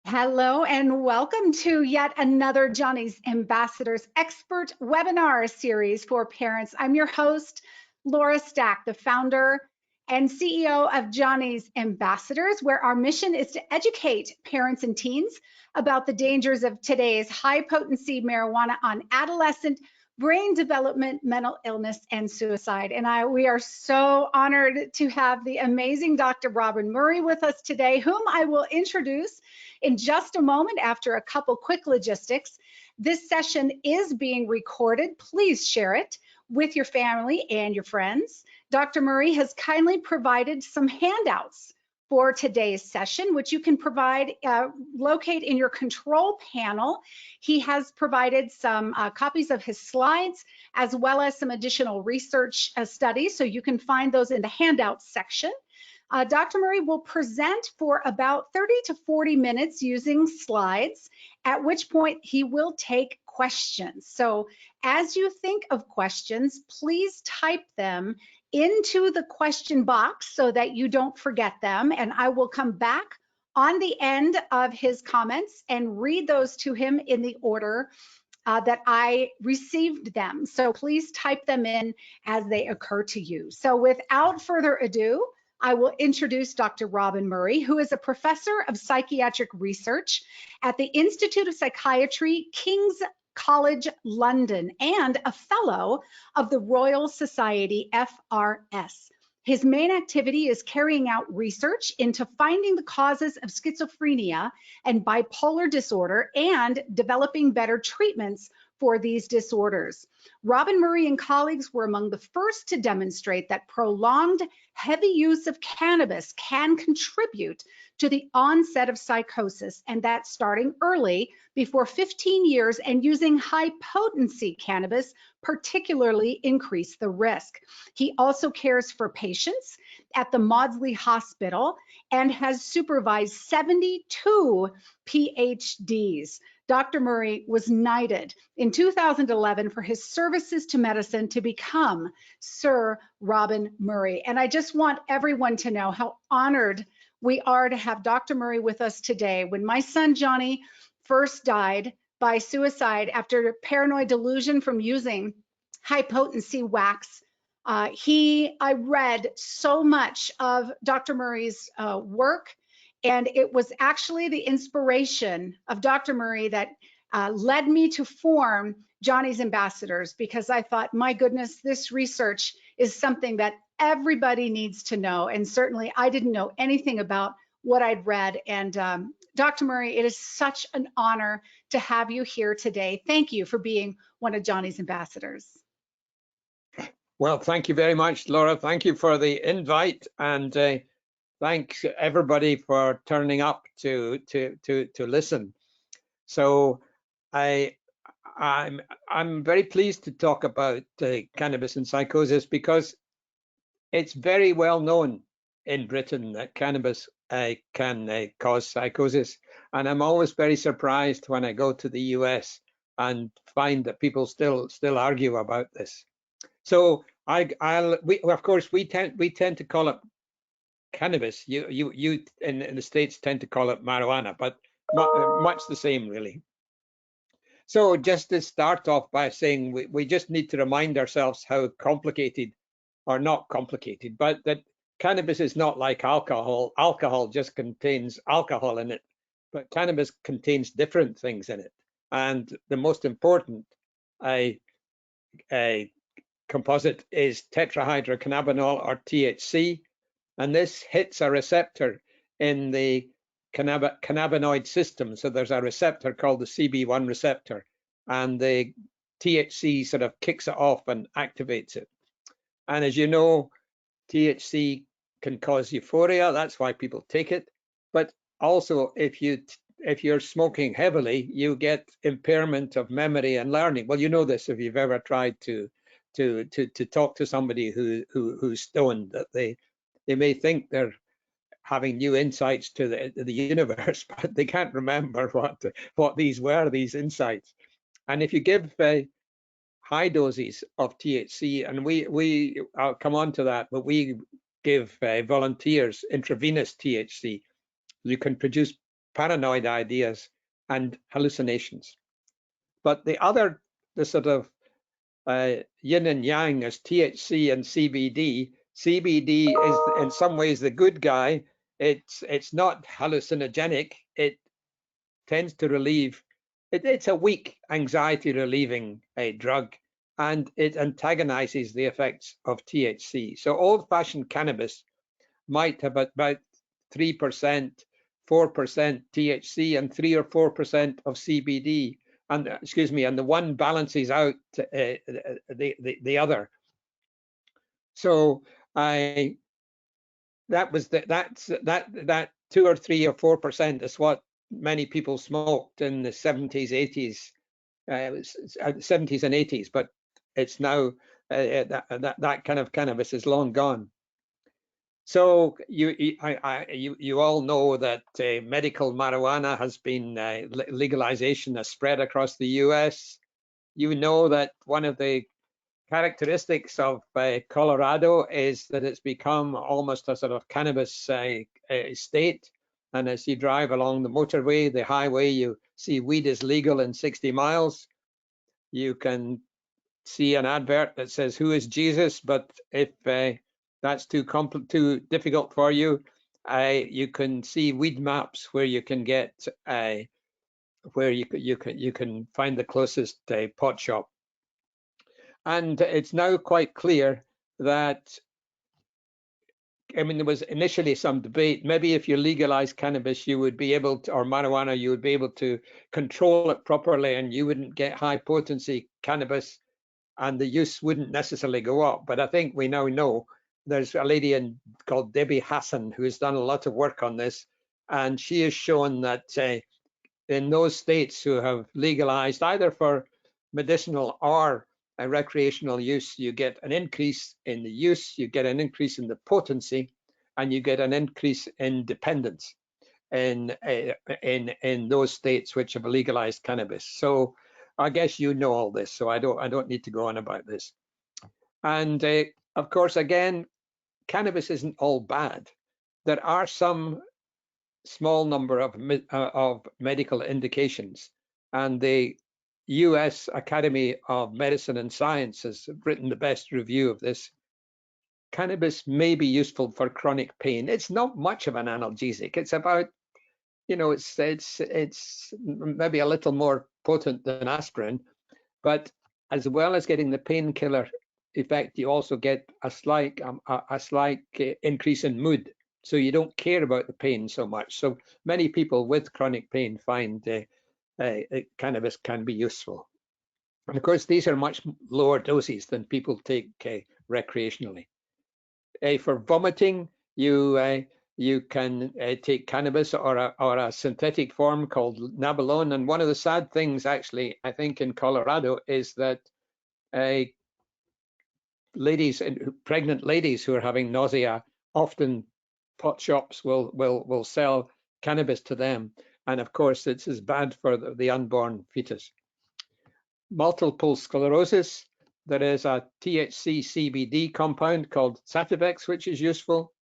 Hello and welcome to yet another Johnny's Ambassadors Expert Webinar Series for parents. I'm your host, Laura Stack, the founder and CEO of Johnny's Ambassadors, where our mission is to educate parents and teens about the dangers of today's high-potency marijuana on adolescent brain development, mental illness, and suicide. And we are so honored to have the amazing Dr. Robin Murray with us today, whom I will introduce in just a moment after a couple quick logistics. This session is being recorded. Please share it with your family and your friends. Dr. Murray has kindly provided some handouts for today's session, which you can locate in your control panel. He has provided some copies of his slides, as well as some additional research studies, so you can find those in the handouts section. Dr. Murray will present for about 30 to 40 minutes using slides, at which point he will take questions. So as you think of questions, please type them into the question box so that you don't forget them, and I will come back on the end of his comments and read those to him in the order that I received them. So please type them in as they occur to you. So without further ado, I will introduce Dr. Robin Murray, who is a professor of psychiatric research at the Institute of Psychiatry, King's College London, and a fellow of the Royal Society FRS. His main activity is carrying out research into finding the causes of schizophrenia and bipolar disorder and developing better treatments for these disorders. Robin Murray and colleagues were among the first to demonstrate that prolonged heavy use of cannabis can contribute to the onset of psychosis, and that starting early, before 15 years, and using high potency cannabis particularly increase the risk. He also cares for patients at the Maudsley Hospital and has supervised 72 PhDs. Dr. Murray was knighted in 2011 for his services to medicine to become Sir Robin Murray. And I just want everyone to know how honored we are to have Dr. Murray with us today. When my son Johnny first died by suicide after paranoid delusion from using high potency wax, I read so much of Dr. Murray's work, and it was actually the inspiration of Dr. Murray that led me to form Johnny's Ambassadors, because I thought, my goodness, this research is something that everybody needs to know. And certainly I didn't know anything about what I'd read. And Dr. Murray, it is such an honor to have you here today. Thank you for being one of Johnny's Ambassadors. Well, thank you very much, Laura. Thank you for the invite, and thanks everybody for turning up to listen. So I'm very pleased to talk about cannabis and psychosis, because it's very well known in Britain that cannabis can cause psychosis, and I'm always very surprised when I go to the US and find that people still argue about this. So of course we tend to call it cannabis. You in the States tend to call it marijuana, but much the same, really. So just to start off by saying we just need to remind ourselves how complicated, or not complicated, but that cannabis is not like alcohol. Alcohol just contains alcohol in it, but cannabis contains different things in it. And the most important composite is tetrahydrocannabinol, or THC, and this hits a receptor in the cannabinoid system. So there's a receptor called the CB1 receptor, and the THC sort of kicks it off and activates it. And as you know, THC can cause euphoria. That's why people take it. But also, if you're smoking heavily, you get impairment of memory and learning. Well, you know this if you've ever tried to talk to somebody who's stoned, that they may think they're having new insights to the universe, but they can't remember what these insights. And if you give high doses of THC, and I'll come on to that, but we give volunteers intravenous THC, you can produce paranoid ideas, and hallucinations. But the sort of yin and yang is THC and CBD. CBD is in some ways the good guy. It's not hallucinogenic. It tends to relieve. It's a weak anxiety relieving drug, and it antagonizes the effects of THC. So old-fashioned cannabis might have about 3%, 4% THC, and 3 or 4% of CBD. And excuse me, and the one balances out the other. So that 2 or 3 or 4% is what many people smoked in the 70s, 80s, 70s and 80s, but it's now that kind of cannabis is long gone. So you all know that medical marijuana has been legalization has spread across the US. You know that one of the characteristics of Colorado is that it's become almost a sort of cannabis state. And as you drive along the motorway, the highway, you see weed is legal in 60 miles. You can see an advert that says, "Who is Jesus?" But if that's too difficult for you, you can see weed maps where you can get where you can find the closest pot shop. And it's now quite clear that, I mean, there was initially some debate. Maybe if you legalize cannabis, you would be able to, or marijuana, you would be able to control it properly, and you wouldn't get high potency cannabis, and the use wouldn't necessarily go up. But I think we now know there's a lady called Debbie Hassan who has done a lot of work on this, and she has shown that in those states who have legalized either for medicinal or recreational use, you get an increase in the use, you get an increase in the potency, and you get an increase in dependence in those states which have legalized cannabis. So I guess you know all this, so I don't need to go on about this. And of course, again, cannabis isn't all bad. There are some small number of medical indications, and the US Academy of Medicine and Science has written the best review of this. Cannabis may be useful for chronic pain. It's not much of an analgesic. It's about, you know, it's maybe a little more potent than aspirin, but as well as getting the painkiller effect, you also get a slight increase in mood. So you don't care about the pain so much. So many people with chronic pain find cannabis can be useful. And of course, these are much lower doses than people take recreationally. For vomiting, you can take cannabis or a synthetic form called nabilone. And one of the sad things, actually, I think in Colorado is that pregnant ladies who are having nausea, often pot shops will sell cannabis to them. And of course, it's as bad for the unborn fetus. Multiple sclerosis, there is a THC CBD compound called Sativex, which is useful.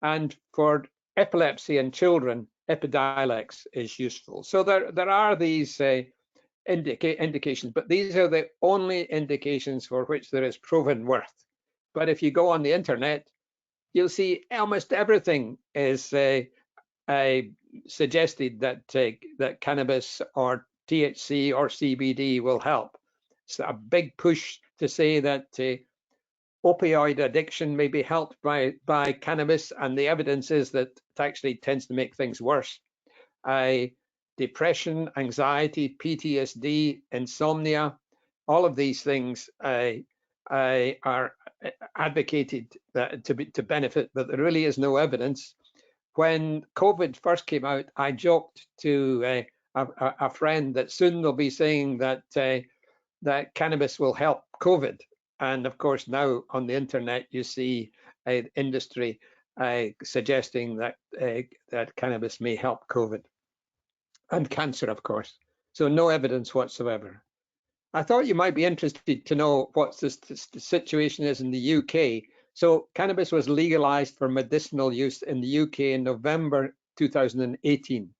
And for epilepsy in children, Epidiolex is useful. So there are these indications, but these are the only indications for which there is proven worth. But if you go on the internet, you'll see almost everything is suggested that cannabis or THC or CBD will help. It's a big push to say that opioid addiction may be helped by cannabis, and the evidence is that it actually tends to make things worse. Depression, anxiety, PTSD, insomnia, all of these things are advocated to benefit, but there really is no evidence. When COVID first came out, I joked to a friend that soon they'll be saying that that cannabis will help COVID. And of course, now on the internet, you see industry suggesting that that cannabis may help COVID and cancer, of course. So no evidence whatsoever. I thought you might be interested to know what the situation is in the UK. So cannabis was legalized for medicinal use in the UK in November 2018.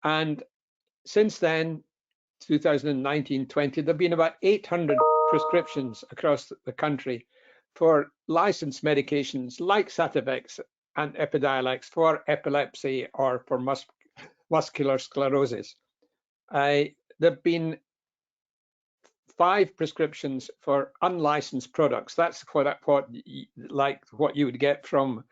And since then, 2019-20, there have been about 800 prescriptions across the country for licensed medications like Sativex and Epidiolex for epilepsy or for muscular sclerosis. There have been 5 prescriptions for unlicensed products. That's what you would get from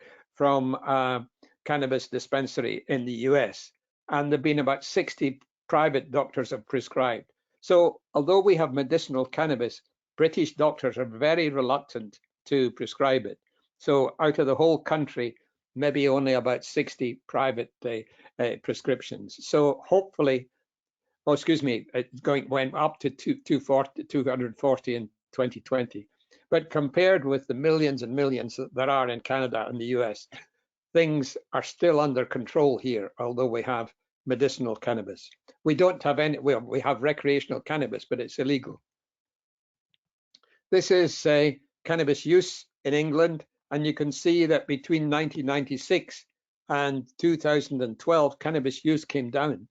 cannabis dispensary in the US. And there've been about 60 private doctors have prescribed. So although we have medicinal cannabis, British doctors are very reluctant to prescribe it. So out of the whole country, maybe only about 60 private prescriptions. So hopefully, oh, excuse me, it went up to 240 in 2020. But compared with the millions and millions that there are in Canada and the US, things are still under control here, although we have medicinal cannabis. We don't have any, well, we have recreational cannabis, but it's illegal. This is cannabis use in England, and you can see that between 1996 and 2012, cannabis use came down.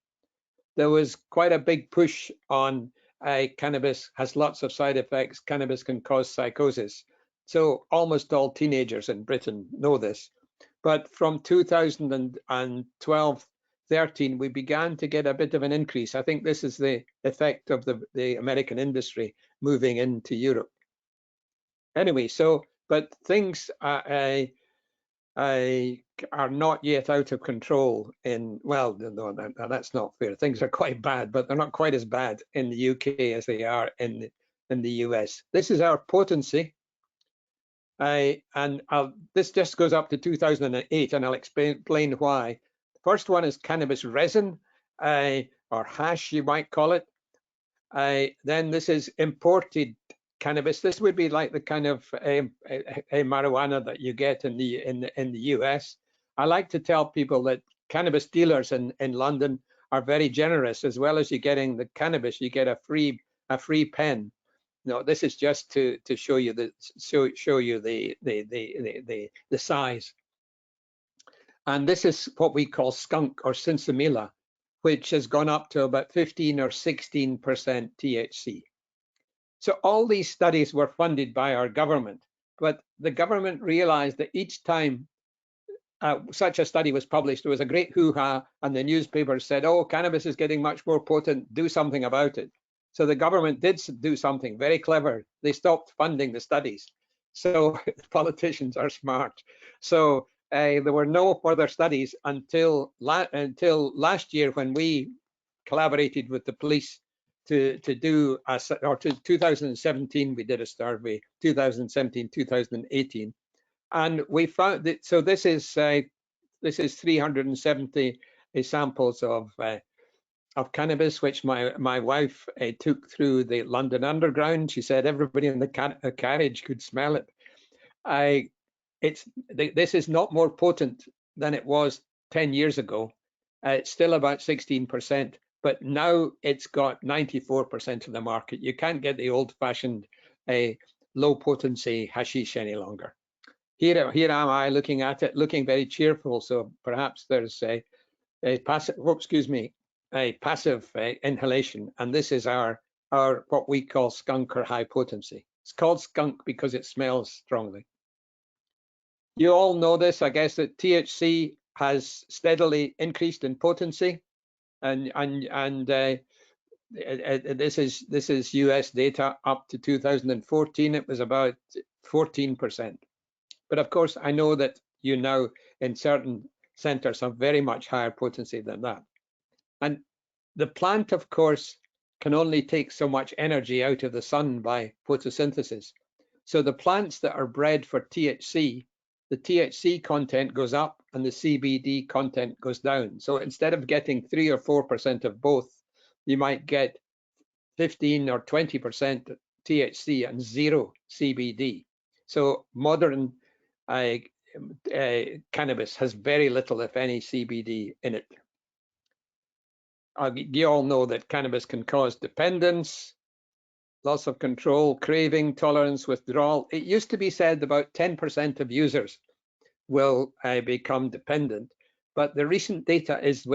There was quite a big push on cannabis has lots of side effects, cannabis can cause psychosis. So almost all teenagers in Britain know this. But from 2012, 13, we began to get a bit of an increase. I think this is the effect of the American industry moving into Europe. Anyway, so, but things are not yet out of control in, well, no, that's not fair. Things are quite bad, but they're not quite as bad in the UK as they are in the US. This is our potency. This just goes up to 2008, and I'll explain why. The first one is cannabis resin, or hash, you might call it. Then this is imported cannabis. This would be like the kind of a marijuana that you get in the US. I like to tell people that cannabis dealers in London are very generous. As well as you getting the cannabis, you get a free pen. No, this is just to show you the size. And this is what we call skunk or sinsemilla, which has gone up to about 15 or 16% THC. So all these studies were funded by our government, but the government realized that each time such a study was published, there was a great hoo-ha, and the newspapers said, oh, cannabis is getting much more potent, do something about it. So the government did do something very clever. They stopped funding the studies. So politicians are smart. So there were no further studies until last year, when we collaborated with the police to do, or to 2017, we did a survey, 2017, 2018. And we found that, so this is 370 samples of cannabis, which my wife took through the London Underground. She said everybody in the carriage could smell it. This is not more potent than it was 10 years ago. It's still about 16%, but now it's got 94% of the market. You can't get the old-fashioned low potency hashish any longer. Here am I looking at it, looking very cheerful. So perhaps there's a passive, a passive inhalation, and this is our what we call skunk or high potency. It's called skunk because it smells strongly. You all know this, I guess, that THC has steadily increased in potency, and this is US data up to 2014. It was about 14%. But of course, I know that you now in certain centers have very much higher potency than that. And the plant, of course, can only take so much energy out of the sun by photosynthesis. So the plants that are bred for THC, the THC content goes up and the CBD content goes down. So instead of getting 3 or 4% of both, you might get 15 or 20% THC and 0 CBD. So modern cannabis has very little, if any, CBD in it. You all know that cannabis can cause dependence, loss of control, craving, tolerance, withdrawal. It used to be said about 10% of users will become dependent, But the recent data is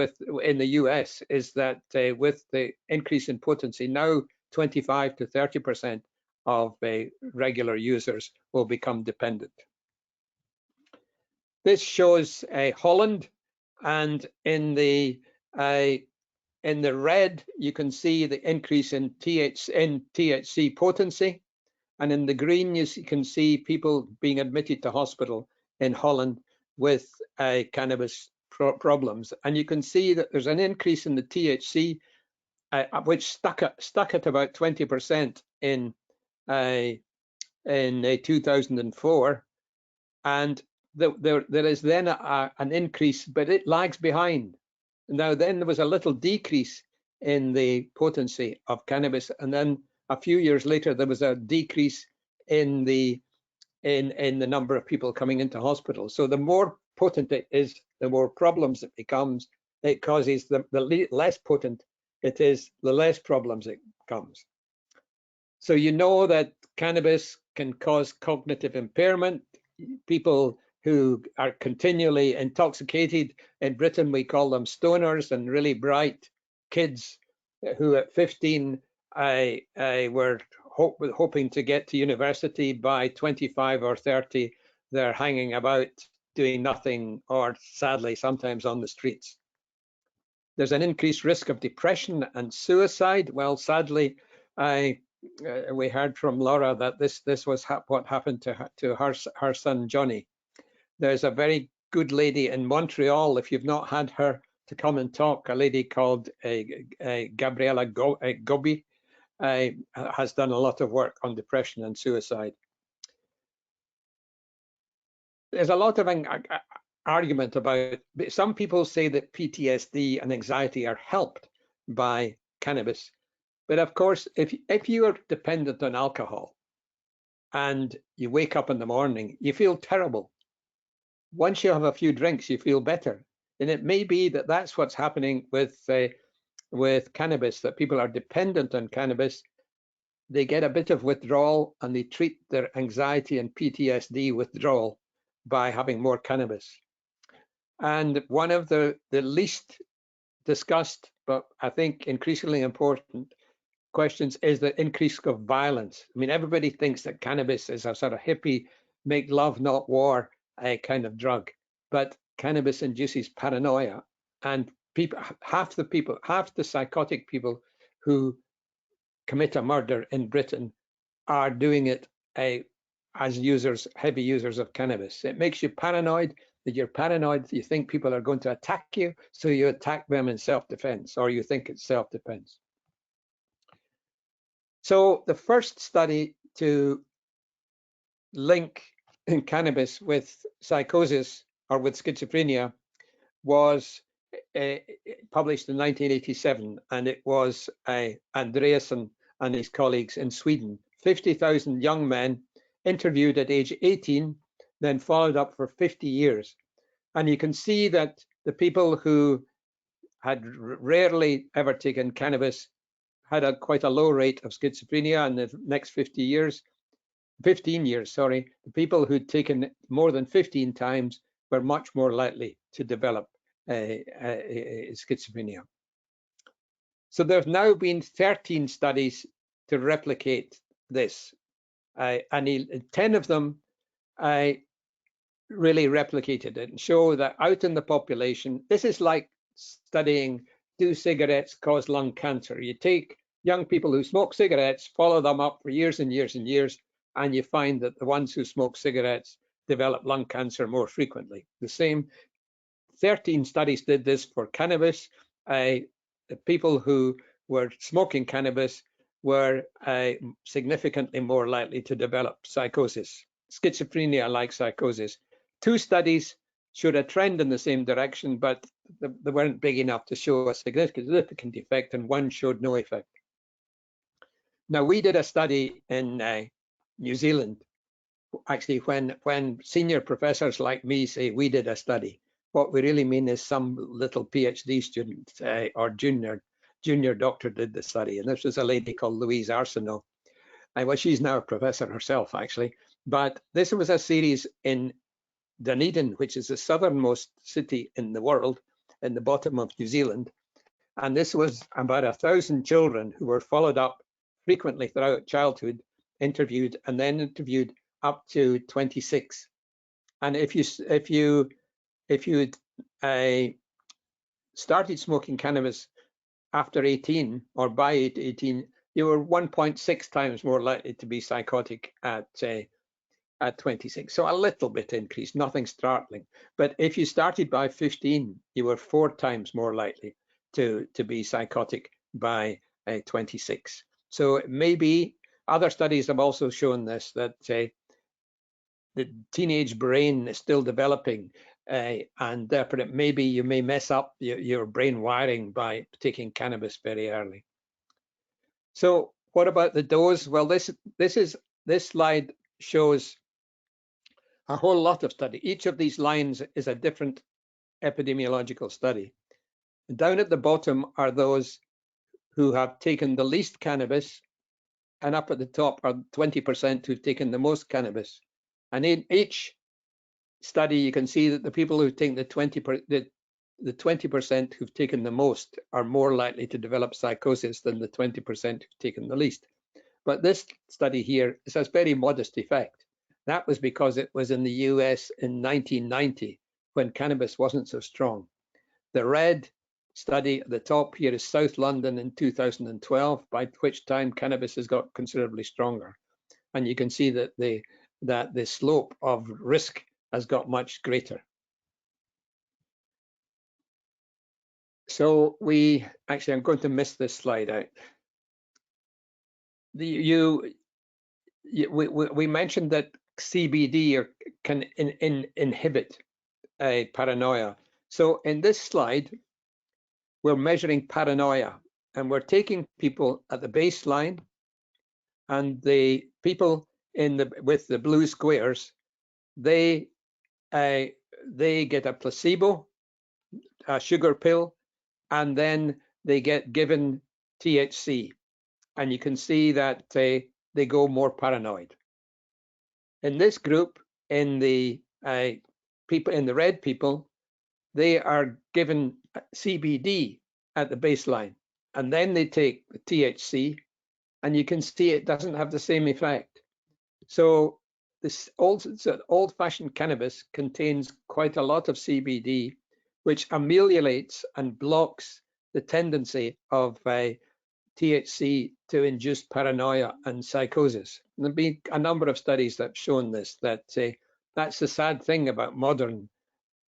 in the US is that with the increase in potency, now 25 to 30% of regular users will become dependent. This shows Holland, and in the red you can see the increase in THC potency, and in the green you can see people being admitted to hospital in Holland with cannabis problems, and you can see that there's an increase in the THC, which stuck at about 20% in 2004, and there is then an increase, but it lags behind. Now then there was a little decrease in the potency of cannabis, and then a few years later there was a decrease in the number of people coming into hospital. So the more potent it is, the more problems it causes. The less potent it is, the less problems it comes. So you know that cannabis can cause cognitive impairment. People who are continually intoxicated, in Britain we call them stoners, and really bright kids who at 15 were hoping to get to university. By 25 or 30 they're hanging about doing nothing, or sadly sometimes on the streets. There's an increased risk of depression and suicide. Well, sadly, we heard from Laura that this was what happened to her son Johnny. There's a very good lady in Montreal, if you've not had her to come and talk, a lady called Gabriella Gobi, has done a lot of work on depression and suicide. There's a lot of argument about, some people say that PTSD and anxiety are helped by cannabis. But of course, if you are dependent on alcohol and you wake up in the morning, you feel terrible. Once you have a few drinks, you feel better. And it may be that that's what's happening with cannabis, that people are dependent on cannabis. They get a bit of withdrawal and they treat their anxiety and PTSD withdrawal by having more cannabis. And one of the least discussed, but I think increasingly important questions is the increase of violence. I mean, everybody thinks that cannabis is a sort of hippie, make love, not war kind of drug, but cannabis induces paranoia, and half the psychotic people who commit a murder in Britain are doing it as heavy users of cannabis. It makes you paranoid. That you're paranoid, you think people are going to attack you, so you attack them in self-defense, or you think it's self-defense. So the first study to link cannabis with psychosis or with schizophrenia was published in 1987, and it was Andreasen and his colleagues in Sweden. 50,000 young men interviewed at age 18, then followed up for 50 years. And you can see that the people who had rarely ever taken cannabis had quite a low rate of schizophrenia in the next 15 years, the people who'd taken it more than 15 times were much more likely to develop schizophrenia. So there have now been 13 studies to replicate this, and 10 of them really replicated it and show that out in the population, this is like studying, do cigarettes cause lung cancer? You take young people who smoke cigarettes, follow them up for years and years and years, and you find that the ones who smoke cigarettes develop lung cancer more frequently. The same 13 studies did this for cannabis. The people who were smoking cannabis were significantly more likely to develop psychosis, schizophrenia like psychosis. 2 studies showed a trend in the same direction, but they weren't big enough to show a significant effect, and 1 showed no effect. Now, we did a study in New Zealand. Actually, when senior professors like me say we did a study, what we really mean is some little PhD student or junior doctor did the study. And this was a lady called Louise Arsenault. Well, she's now a professor herself, actually. But this was a series in Dunedin, which is the southernmost city in the world, in the bottom of New Zealand. And this was about 1,000 children who were followed up frequently throughout childhood, interviewed, and then interviewed up to 26. And if you started smoking cannabis after 18 or by 18, you were 1.6 times more likely to be psychotic at 26. So a little bit increase, nothing startling. But if you started by 15, you were 4 times more likely to be psychotic by 26. So maybe other studies have also shown this, that the teenage brain is still developing, and therefore maybe you may mess up your brain wiring by taking cannabis very early. So what about the dose? Well, this slide shows a whole lot of study. Each of these lines is a different epidemiological study. And down at the bottom are those who have taken the least cannabis, and up at the top are 20% who've taken the most cannabis. And in each study, you can see that the people who take the 20% who've taken the most are more likely to develop psychosis than the 20% who've taken the least. But this study here has a very modest effect. That was because it was in the US in 1990, when cannabis wasn't so strong. The red study at the top here is South London in 2012, by which time cannabis has got considerably stronger. And you can see that the slope of risk has got much greater. So I'm going to miss this slide out. We mentioned that CBD can inhibit paranoia. So in this slide, we're measuring paranoia, and we're taking people at the baseline, and the people with the blue squares, they get a placebo, a sugar pill, and then they get given THC, and you can see that they go more paranoid. In this group, in the people, in the red people, they are given CBD at the baseline, and then they take the THC, and you can see it doesn't have the same effect. So this old-fashioned cannabis contains quite a lot of CBD, which ameliorates and blocks the tendency of THC to induce paranoia and psychosis. And there've been a number of studies that have shown this, that that's the sad thing about modern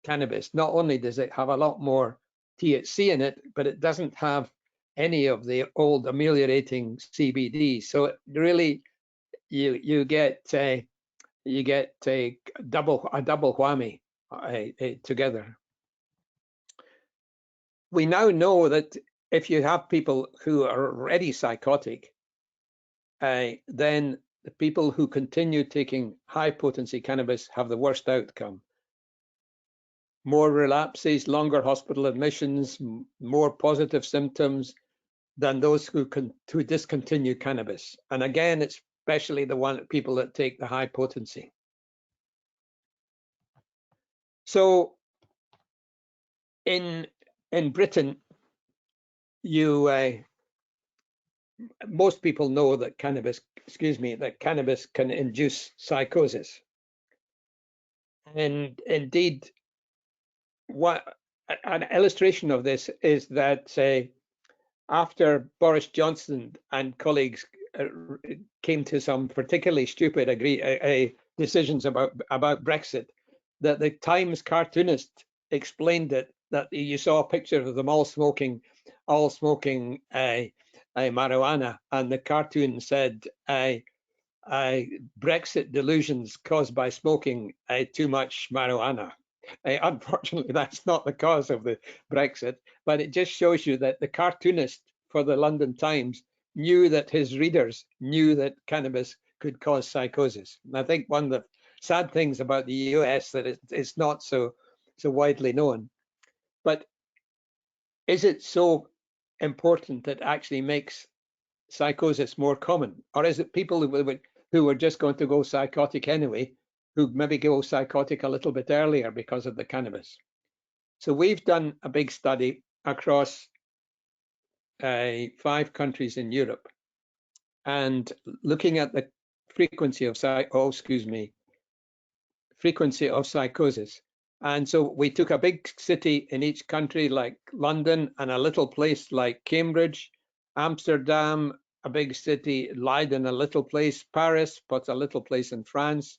cannabis. Not only does it have a lot more THC in it, but it doesn't have any of the old ameliorating CBD. So it really, you get a double whammy together. We now know that if you have people who are already psychotic, then the people who continue taking high potency cannabis have the worst outcome. More relapses, longer hospital admissions, more positive symptoms than those who discontinue cannabis. And again, it's especially the people that take the high potency. So in Britain, most people know that cannabis can induce psychosis. And indeed, an illustration of this is that after Boris Johnson and colleagues came to some particularly stupid decisions about Brexit, that the Times cartoonist explained it, that you saw a picture of them all smoking marijuana, and the cartoon said Brexit delusions caused by smoking too much marijuana. Unfortunately, that's not the cause of the Brexit, but it just shows you that the cartoonist for the London Times knew that his readers knew that cannabis could cause psychosis. And I think one of the sad things about the US that it's not so widely known. But is it so important that it actually makes psychosis more common, or is it people who were just going to go psychotic anyway, who maybe go psychotic a little bit earlier because of the cannabis. So we've done a big study across 5 countries in Europe, and looking at the frequency of frequency of psychosis. And so we took a big city in each country like London, and a little place like Cambridge, Amsterdam, a big city, Leiden, a little place, Paris, but a little place in France,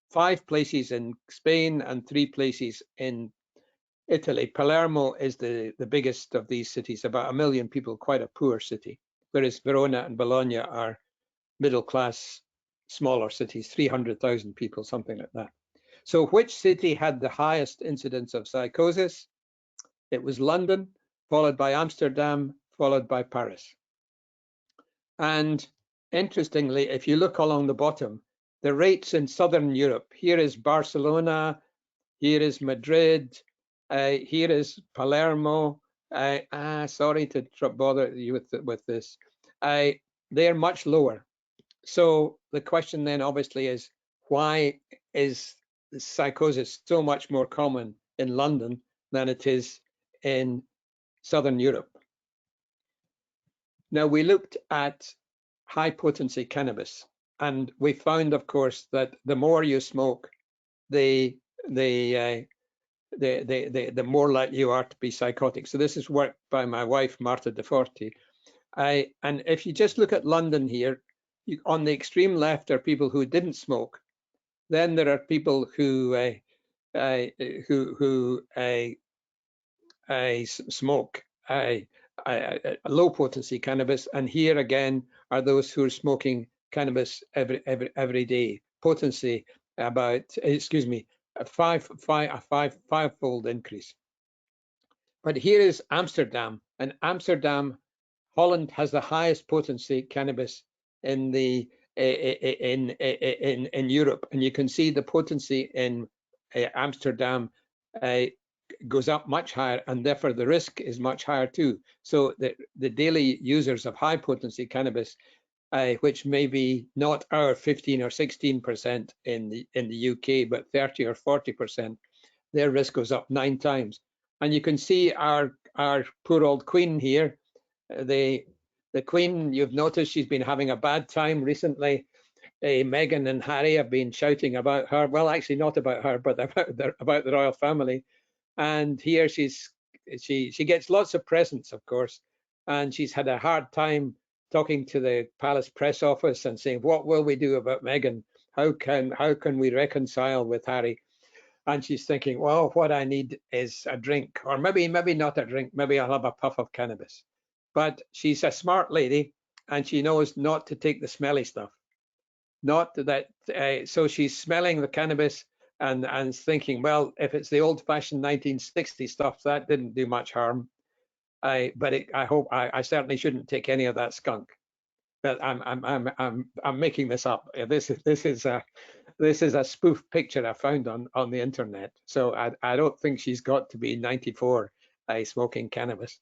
5 places in Spain, and 3 places in Italy. Palermo is the biggest of these cities, about 1 million people, quite a poor city, whereas Verona and Bologna are middle class, smaller cities, 300,000 people, something like that. So which city had the highest incidence of psychosis? It was London, followed by Amsterdam, followed by Paris. And interestingly, if you look along the bottom, the rates in Southern Europe, here is Barcelona, here is Madrid, here is Palermo. Sorry to bother you with this. They're much lower. So the question then obviously is, why is psychosis so much more common in London than it is in Southern Europe? Now, we looked at high potency cannabis, and we found, of course, that the more you smoke, the more likely you are to be psychotic. So this is work by my wife, Marta De Forti. And if you just look at London here, on the extreme left are people who didn't smoke. Then there are people who smoke low potency cannabis, and here again are those who are smoking cannabis every day. Potency about, a five-fold increase. But here is Amsterdam, and Amsterdam, Holland has the highest potency cannabis in the in Europe, and you can see the potency in Amsterdam goes up much higher, and therefore the risk is much higher too. So the daily users of high potency cannabis, which may be not our 15 or 16% in the UK, but 30 or 40%, their risk goes up 9 times. And you can see our poor old Queen here. The Queen, you've noticed she's been having a bad time recently. Meghan and Harry have been shouting about her. Well, actually not about her, but about the royal family. And here she gets lots of presents, of course, and she's had a hard time talking to the palace press office and saying, what will we do about Meghan? How can we reconcile with Harry? And she's thinking, well, what I need is a drink, or maybe not a drink, maybe I'll have a puff of cannabis. But she's a smart lady, and she knows not to take the smelly stuff. Not that, so she's smelling the cannabis and thinking, well, if it's the old-fashioned 1960 stuff, that didn't do much harm. But I certainly shouldn't take any of that skunk. But I'm making this up. This is a spoof picture I found on the internet. So I don't think she's got to be 94 smoking cannabis.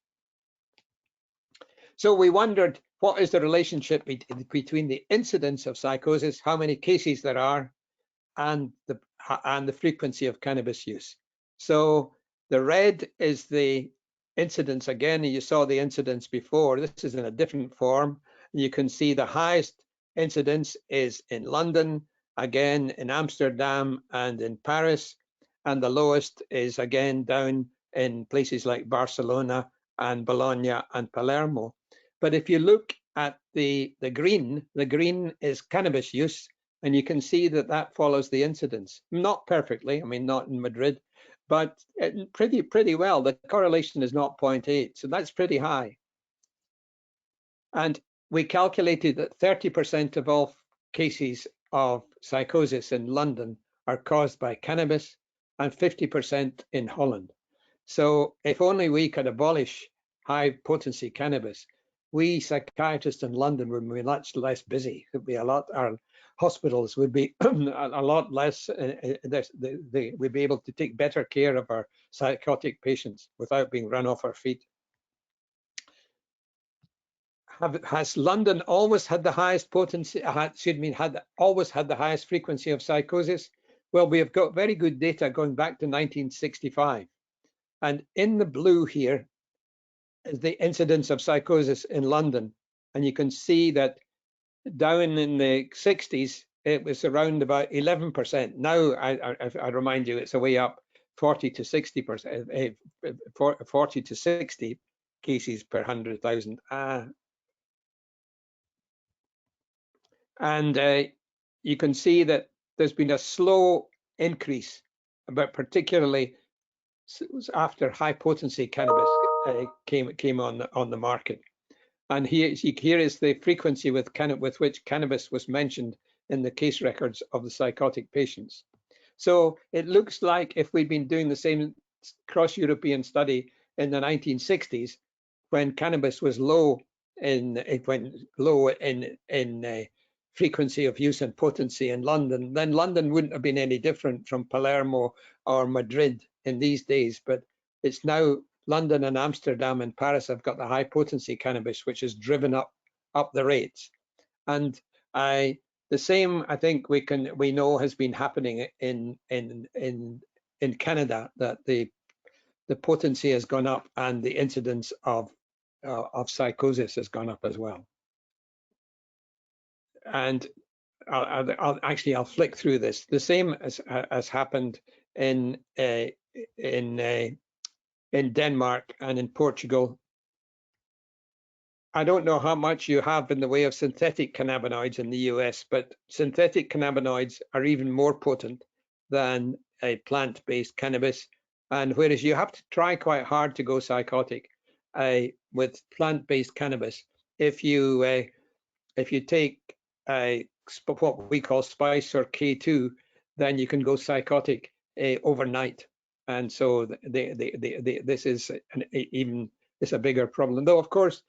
So we wondered, what is the relationship between the incidence of psychosis, how many cases there are, and the frequency of cannabis use. So the red is the incidence. Again, you saw the incidence before. This is in a different form. You can see the highest incidence is in London, again in Amsterdam and in Paris, and the lowest is again down in places like Barcelona and Bologna and Palermo. But if you look at the green is cannabis use, and you can see that follows the incidence. Not perfectly, I mean, not in Madrid, but pretty well. The correlation is 0.8, so that's pretty high. And we calculated that 30% of all cases of psychosis in London are caused by cannabis, and 50% in Holland. So if only we could abolish high potency cannabis, we psychiatrists in London would be much less busy. It would be a lot. Our hospitals would be a lot less. We'd be able to take better care of our psychotic patients without being run off our feet. Has London always had the highest potency? Always had the highest frequency of psychosis? Well, we have got very good data going back to 1965. And in the blue here is the incidence of psychosis in London. And you can see that down in the 60s, it was around about 11%. Now, I remind you, it's a way up 40 to 60%, 40 to 60 cases per 100,000. And you can see that there's been a slow increase, but particularly after high potency cannabis came on the market. And here is the frequency with which cannabis was mentioned in the case records of the psychotic patients. So it looks like if we'd been doing the same cross-European study in the 1960s, when cannabis was low in frequency of use and potency in London, then London wouldn't have been any different from Palermo or Madrid in these days. But it's now London and Amsterdam and Paris have got the high potency cannabis, which has driven up the rates. And the same, I think we know has been happening in Canada, that the potency has gone up and the incidence of psychosis has gone up as well. And I'll flick through this. The same has happened in Denmark and in Portugal. I don't know how much you have in the way of synthetic cannabinoids in the US, but synthetic cannabinoids are even more potent than a plant-based cannabis. And whereas you have to try quite hard to go psychotic with plant-based cannabis, if you take what we call spice or K2, then you can go psychotic overnight. And so this is a bigger problem. Though, of course,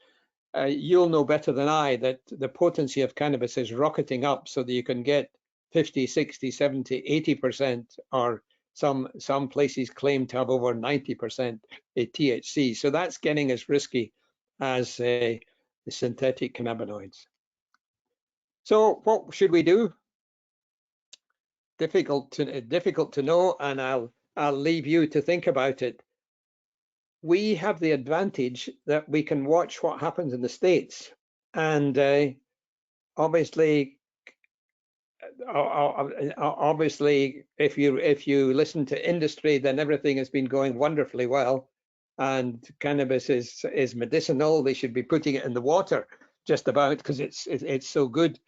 you'll know better than I that the potency of cannabis is rocketing up so that you can get 50, 60, 70, 80%, or some places claim to have over 90% THC. So that's getting as risky as the synthetic cannabinoids. So what should we do? Difficult to know, and I'll leave you to think about it. We have the advantage that we can watch what happens in the States, and obviously, if you listen to industry, then everything has been going wonderfully well, and cannabis is medicinal. They should be putting it in the water just about because it's so good.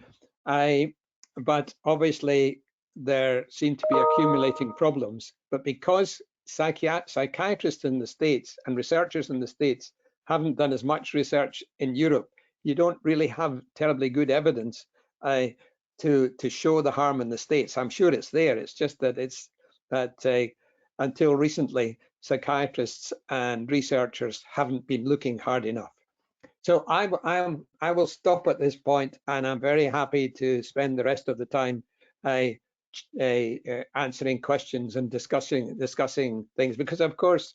But obviously there seem to be accumulating problems. But because psychiatrists in the States and researchers in the States haven't done as much research in Europe, you don't really have terribly good evidence to show the harm in the States. I'm sure it's there. It's just that until recently, psychiatrists and researchers haven't been looking hard enough. So I will stop at this point, and I'm very happy to spend the rest of the time answering questions and discussing things, because of course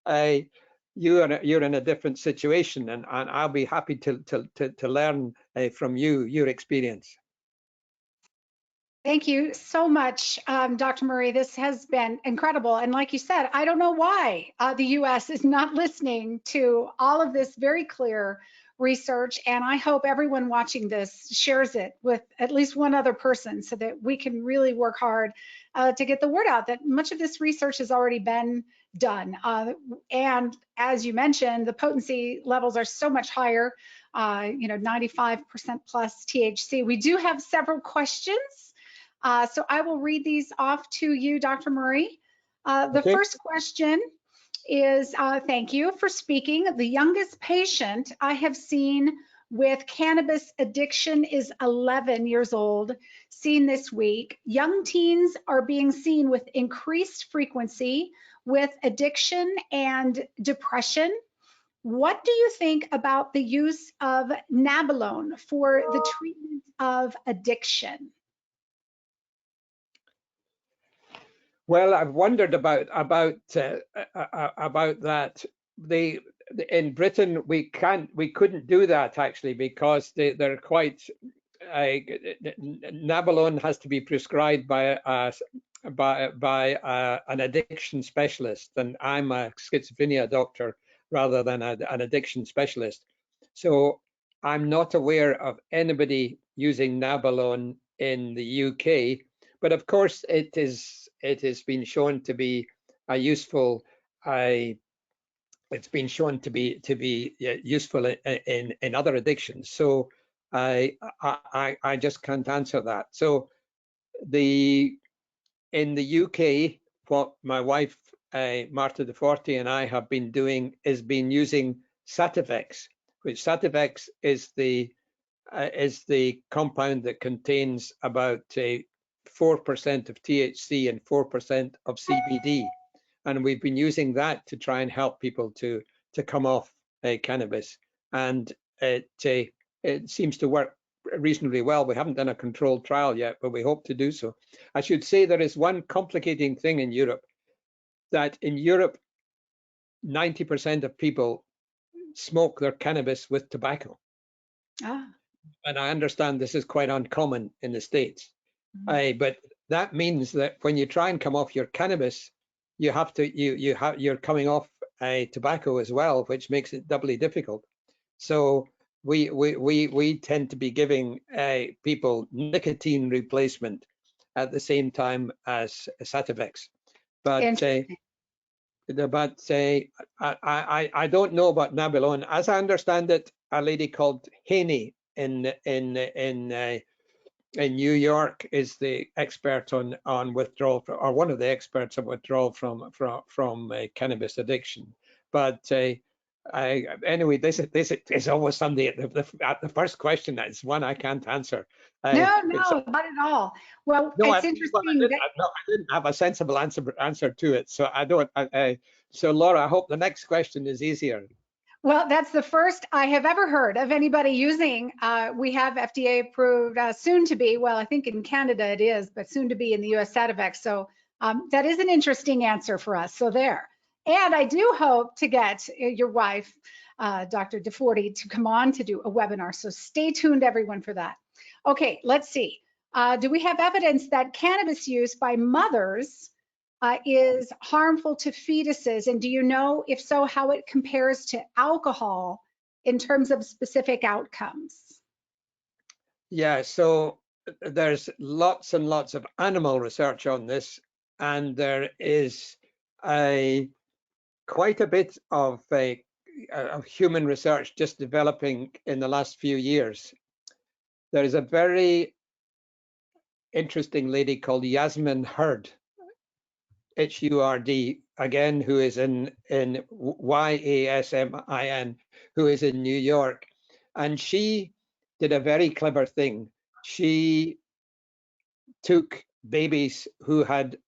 you're in a different situation, and I'll be happy to learn from your experience. Thank you so much, Dr. Murray. This has been incredible. And like you said, I don't know why the US is not listening to all of this very clear research. And I hope everyone watching this shares it with at least one other person so that we can really work hard to get the word out that much of this research has already been done. And as you mentioned, the potency levels are so much higher, 95% plus THC. We do have several questions. So I will read these off to you, Dr. Murray. The first question is, thank you for speaking. The youngest patient I have seen with cannabis addiction is 11 years old, seen this week. Young teens are being seen with increased frequency with addiction and depression. What do you think about the use of nabilone for the treatment of addiction? Well, I've wondered about that. In Britain, we couldn't do that actually, because they're quite nabilone has to be prescribed by an addiction specialist, and I'm a schizophrenia doctor rather than an addiction specialist. So I'm not aware of anybody using Nabalone in the UK, but of course it has been shown to be a useful. It's been shown to be useful in other addictions. So I just can't answer that. So in the UK, what my wife Marta De Forti and I have been doing is been using Sativex, which Sativex is the compound that contains about 4% of THC and 4% of CBD, and we've been using that to try and help people to come off cannabis, and it seems to work reasonably well. We haven't done a controlled trial yet, but we hope to do so. I should say there is one complicating thing in Europe, that in Europe, 90% of people smoke their cannabis with tobacco. Ah. And I understand this is quite uncommon in the States. But that means that when you try and come off your cannabis, you have to you're coming off tobacco as well, which makes it doubly difficult. So we tend to be giving people nicotine replacement at the same time as Sativex. But I don't know about Nabalone. As I understand it, a lady called Haney in New York is the expert on withdrawal, or one of the experts on withdrawal from cannabis addiction. But anyway, this is always something at the first question. That's one I can't answer. No, not at all. Well, no, it's interesting. I didn't have a sensible answer to it, so I don't. So Laura, I hope the next question is easier. Well, that's the first I have ever heard of anybody using. We have FDA approved, soon to be. Well, I think in Canada it is, but soon to be in the US Sativex. So that is an interesting answer for us. So there. And I do hope to get your wife, Dr. De Forti, to come on to do a webinar. So stay tuned, everyone, for that. Okay, let's see. Do we have evidence that cannabis use by mothers is harmful to fetuses? And do you know, if so, how it compares to alcohol in terms of specific outcomes? Yeah, so there's lots and lots of animal research on this, and there is quite a bit of human research just developing in the last few years. There is a very interesting lady called Yasmin Hurd, H-U-R-D, again, who is in Y-A-S-M-I-N, who is in New York. And she did a very clever thing. She took babies who had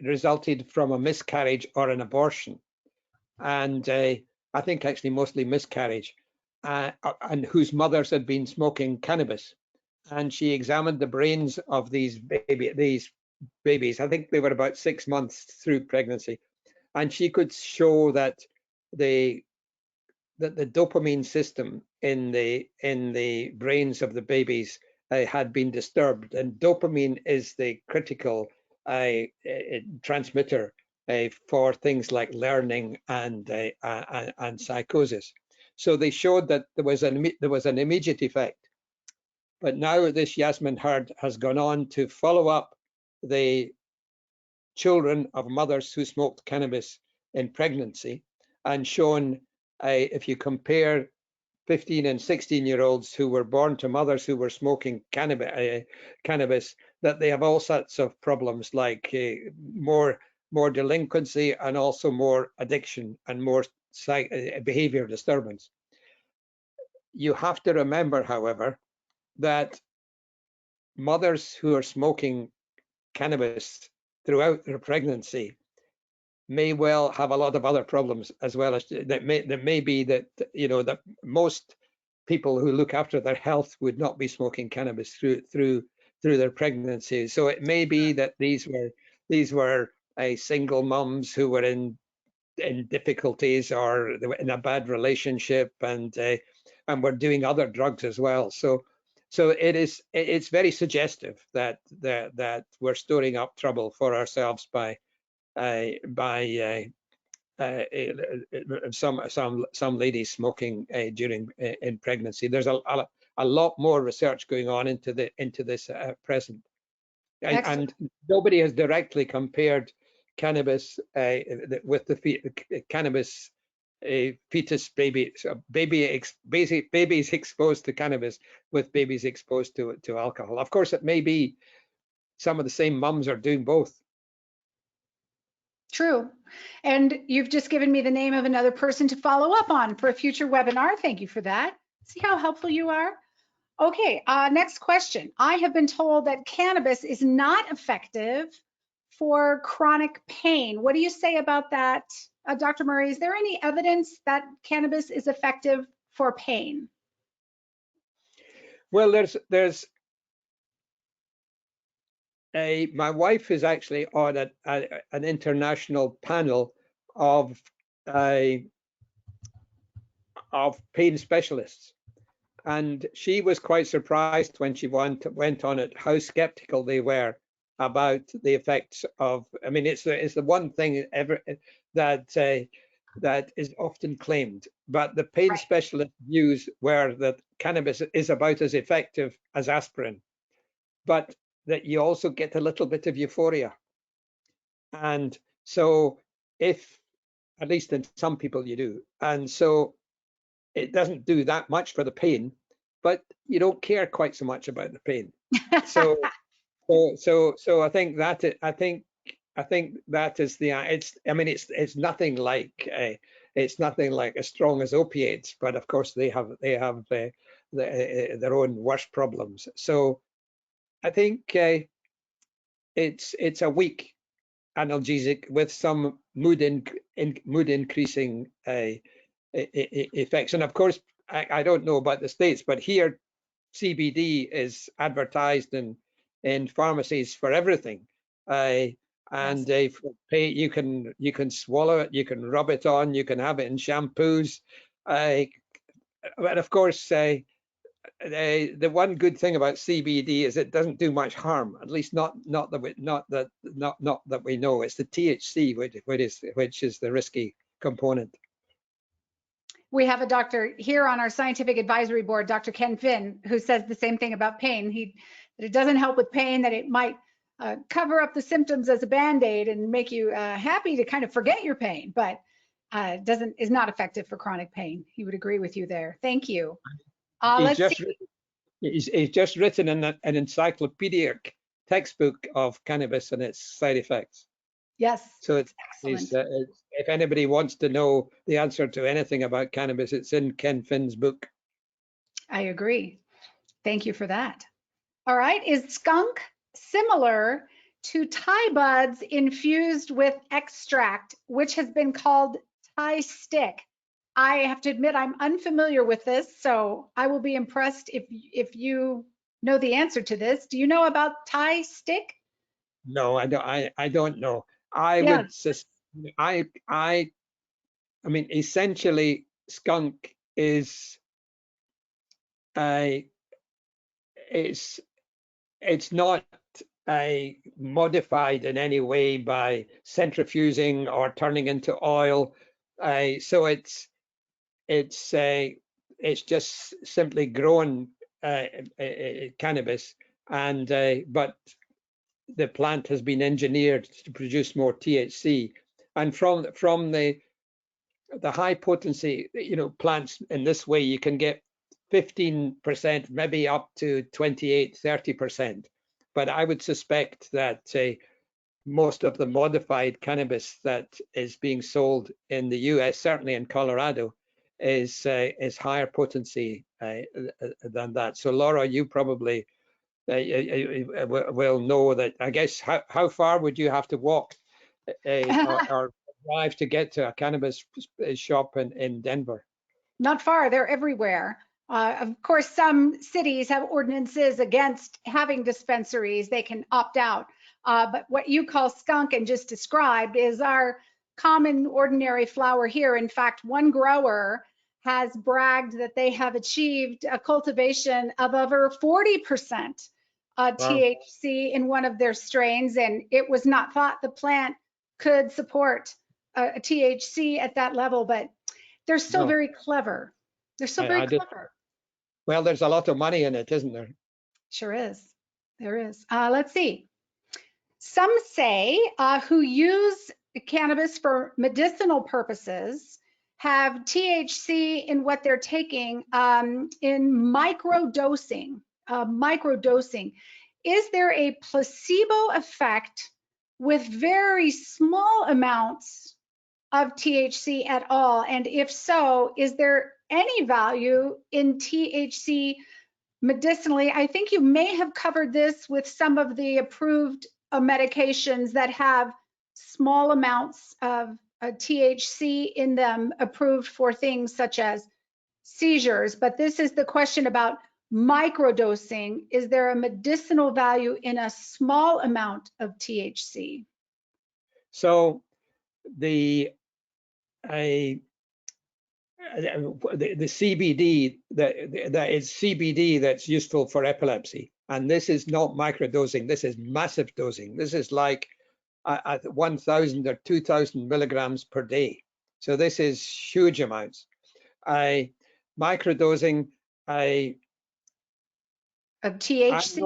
resulted from a miscarriage or an abortion, and I think actually mostly miscarriage, and whose mothers had been smoking cannabis. And she examined the brains of these babies. I think they were about 6 months through pregnancy, and she could show that the dopamine system in the brains of the babies had been disturbed. And dopamine is the critical transmitter for things like learning and psychosis. So they showed that there was an immediate effect. But now this Yasmin Hurd has gone on to follow up the children of mothers who smoked cannabis in pregnancy, and shown if you compare 15 and 16-year-olds who were born to mothers who were smoking cannabis, that they have all sorts of problems, like more delinquency, and also more addiction and more behavior disturbance. You have to remember, however, that mothers who are smoking cannabis throughout their pregnancy may well have a lot of other problems as well. As that may be that, you know, that most people who look after their health would not be smoking cannabis through their pregnancy. So it may be that these were single moms who were in difficulties, or they were in a bad relationship, and were doing other drugs as well. So So it's very suggestive that we're storing up trouble for ourselves by some ladies smoking during in pregnancy. There's a lot more research going on into this present, and nobody has directly compared cannabis with the cannabis fetus babies exposed to cannabis with babies exposed to alcohol. Of course, it may be some of the same mums are doing both. True. And you've just given me the name of another person to follow up on for a future webinar. Thank you for that. See how helpful you are? Okay, next question. I have been told that cannabis is not effective for chronic pain. What do you say about that, Dr. Murray? Is there any evidence that cannabis is effective for pain? Well, my wife is actually on an international panel of pain specialists, and she was quite surprised when she went on it how skeptical they were about the effects of. I mean, it's the one thing that is often claimed, but the pain specialist views were that cannabis is about as effective as aspirin, but that you also get a little bit of euphoria. And so if, at least in some people you do, and so it doesn't do that much for the pain, but you don't care quite so much about the pain. So I think that is the, it's nothing like as strong as opiates, but of course they have their own worst problems. So I think it's a weak analgesic with some mood increasing effects. And of course, I don't know about the States, but here CBD is advertised in pharmacies for everything. And you can swallow it, you can rub it on, you can have it in shampoos. But of course, the one good thing about CBD is it doesn't do much harm, at least not that we know. It's the THC which is the risky component. We have a doctor here on our scientific advisory board, Dr. Ken Finn, who says the same thing about pain. That it doesn't help with pain, that it might cover up the symptoms as a Band-Aid and make you happy to kind of forget your pain, but is not effective for chronic pain. He would agree with you there. Thank you. He's just written an encyclopedic textbook of cannabis and its side effects. Yes. So it's if anybody wants to know the answer to anything about cannabis, it's in Ken Finn's book. I agree. Thank you for that. All right. Is skunk similar to Thai buds infused with extract, which has been called Thai stick? I have to admit I'm unfamiliar with this, so I will be impressed if you know the answer to this. Do you know about Thai stick? No, I don't know. I mean, essentially, skunk is it's not modified in any way by centrifuging or turning into oil. So it's just simply grown cannabis, and but the plant has been engineered to produce more THC, and from the high potency plants in this way, you can get 15%, maybe up to 28-30%. But I would suspect that most of the modified cannabis that is being sold in the US, certainly in Colorado, is higher potency than that. So Laura, you probably will know that. I guess how far would you have to walk or drive to get to a cannabis shop in Denver? Not far. They're everywhere. Of course, some cities have ordinances against having dispensaries. They can opt out. But what you call skunk and just described is our common ordinary flower here. In fact, one grower has bragged that they have achieved a cultivation of over 40% Wow. THC in one of their strains, and it was not thought the plant could support a THC at that level, but they're so very clever. They're so very clever. Well, there's a lot of money in it, isn't there? Sure is. There is. Let's see. Some say who use cannabis for medicinal purposes have THC in what they're taking in microdosing. Microdosing. Is there a placebo effect with very small amounts of THC at all? And if so, is there any value in THC medicinally? I think you may have covered this with some of the approved medications that have small amounts of THC in them, approved for things such as seizures. But this is the question about microdosing. Is there a medicinal value in a small amount of THC? So the CBD that is CBD that's useful for epilepsy, and this is not microdosing. This is massive dosing. This is like 1,000 or 2,000 milligrams per day. So this is huge amounts. Microdosing. Of THC?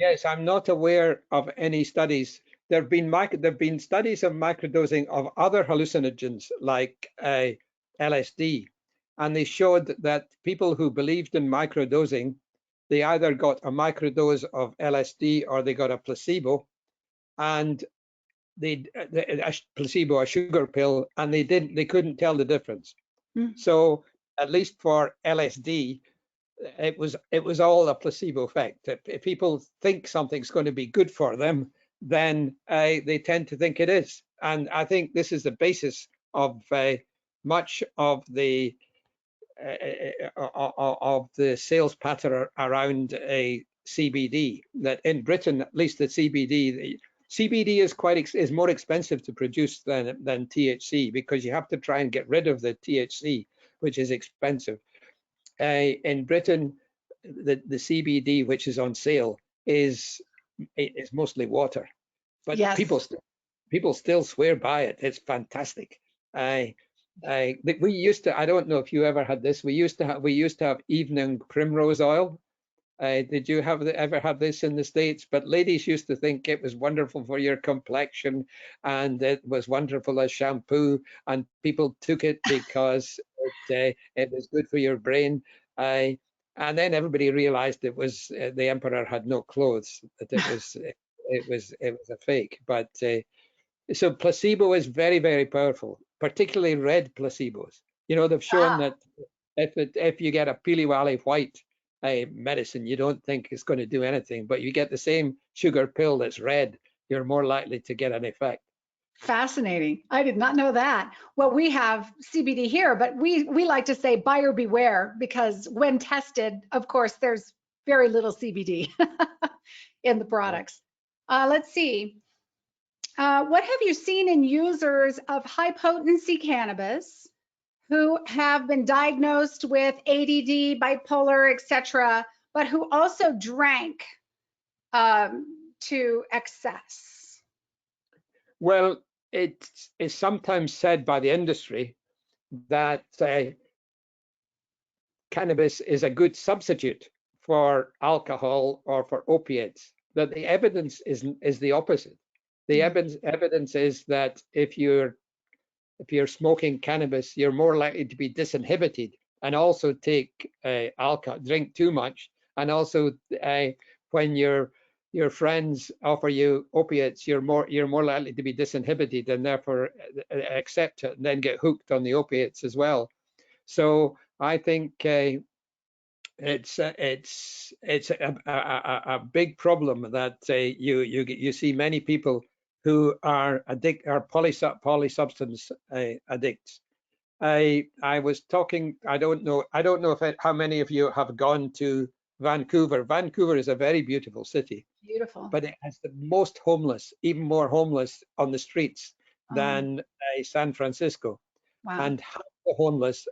Yes, I'm not aware of any studies. There've been studies of microdosing of other hallucinogens like LSD, and they showed that people who believed in microdosing, they either got a microdose of LSD or they got a placebo, and a placebo, a sugar pill, and they couldn't tell the difference. So at least for LSD, it was all a placebo effect. If people think something's going to be good for them, then they tend to think it is. And I think this is the basis of much of the sales pattern around a CBD. That in Britain, at least the CBD is more expensive to produce than THC, because you have to try and get rid of the THC, which is expensive. In Britain, the CBD which is on sale is mostly water, but yes, people still swear by it. It's fantastic. We used to. I don't know if you ever had this. We used to have evening primrose oil. Did you ever have this in the States? But ladies used to think it was wonderful for your complexion, and it was wonderful as shampoo, and people took it because it was good for your brain. And then everybody realized it was the emperor had no clothes, that it was a fake. But so placebo is very, very powerful, particularly red placebos. You know, they've shown that if you get a Pili white medicine, you don't think it's going to do anything, but you get the same sugar pill that's red, you're more likely to get an effect. Fascinating. I did not know that. Well, we have CBD here, but we like to say buyer beware, because when tested, of course, there's very little CBD in the products. Let's see. What have you seen in users of high potency cannabis who have been diagnosed with ADD, bipolar, etc., but who also drank to excess? Well, it is sometimes said by the industry that cannabis is a good substitute for alcohol or for opiates. That the evidence is the opposite. The evidence is that if you're smoking cannabis, you're more likely to be disinhibited and also take alcohol, drink too much, and also when your friends offer you opiates, you're more likely to be disinhibited and therefore accept it and then get hooked on the opiates as well. So I think it's a big problem that you see many people who are polysubstance addicts. I was talking. I don't know how many of you have gone to Vancouver. Vancouver is a very beautiful city. Beautiful. But it has the most homeless, even more homeless on the streets than San Francisco. Wow. And half the homeless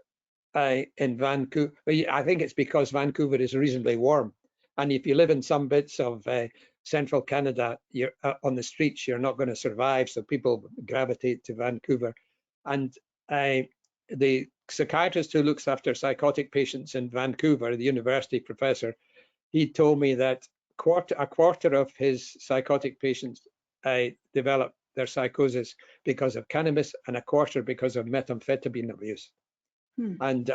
in Vancouver. I think it's because Vancouver is reasonably warm. And if you live in some bits of central Canada, you're on the streets, you're not going to survive. So people gravitate to Vancouver. And the psychiatrist who looks after psychotic patients in Vancouver, the university professor, he told me that a quarter of his psychotic patients develop their psychosis because of cannabis and a quarter because of methamphetamine abuse. And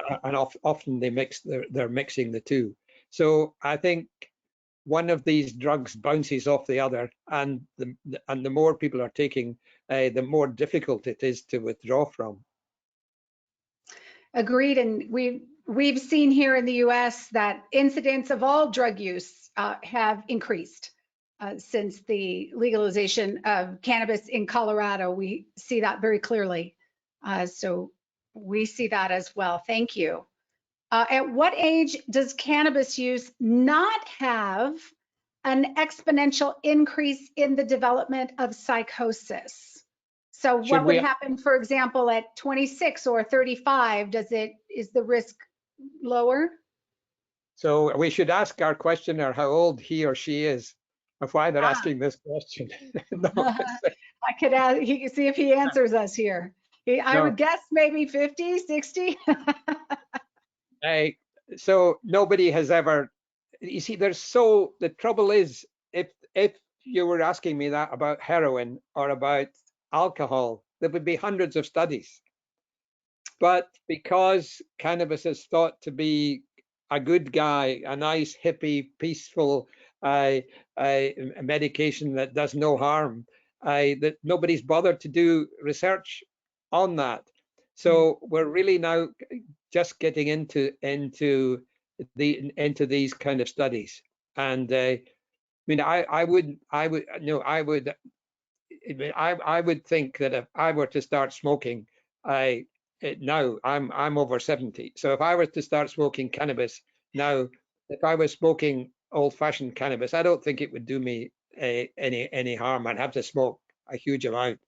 often they're mixing the two. So I think one of these drugs bounces off the other, and the more people are taking, the more difficult it is to withdraw from. Agreed. And we've seen here in the US that incidents of all drug use have increased since the legalization of cannabis in Colorado. We see that very clearly. So we see that as well. Thank you. At what age does cannabis use not have an exponential increase in the development of psychosis? So what would happen, for example, at 26 or 35? Is the risk lower? So we should ask our questioner how old he or she is, of why they're asking this question. I could ask, see if he answers us here. I would guess maybe 50, 60. So nobody has ever, you see, the trouble is, if you were asking me that about heroin or about alcohol, there would be hundreds of studies. But because cannabis is thought to be a good guy, a nice, hippie, peaceful medication that does no harm, that nobody's bothered to do research on that. So we're really now just getting into these kind of studies. And I mean, I would think that if I were to start smoking, now I'm over 70. So if I were to start smoking cannabis now, if I was smoking old-fashioned cannabis, I don't think it would do me any harm. I'd have to smoke a huge amount.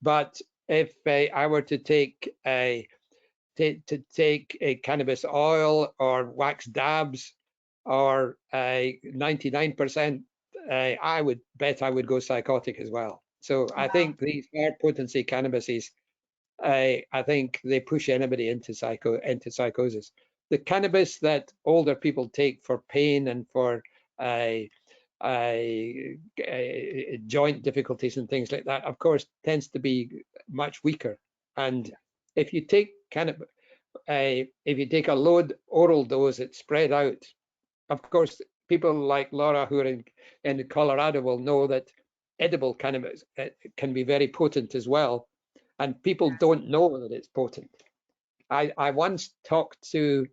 But if I were to take a cannabis oil or wax dabs or 99%, I would bet I would go psychotic as well. So I think these high potency cannabises, I think they push anybody into psychosis. The cannabis that older people take for pain and for joint difficulties and things like that, of course, tends to be much weaker. And if you take cannabis, if you take a low oral dose, it's spread out. Of course, people like Laura who are in Colorado will know that edible cannabis can be very potent as well, and people don't know that it's potent. I once talked to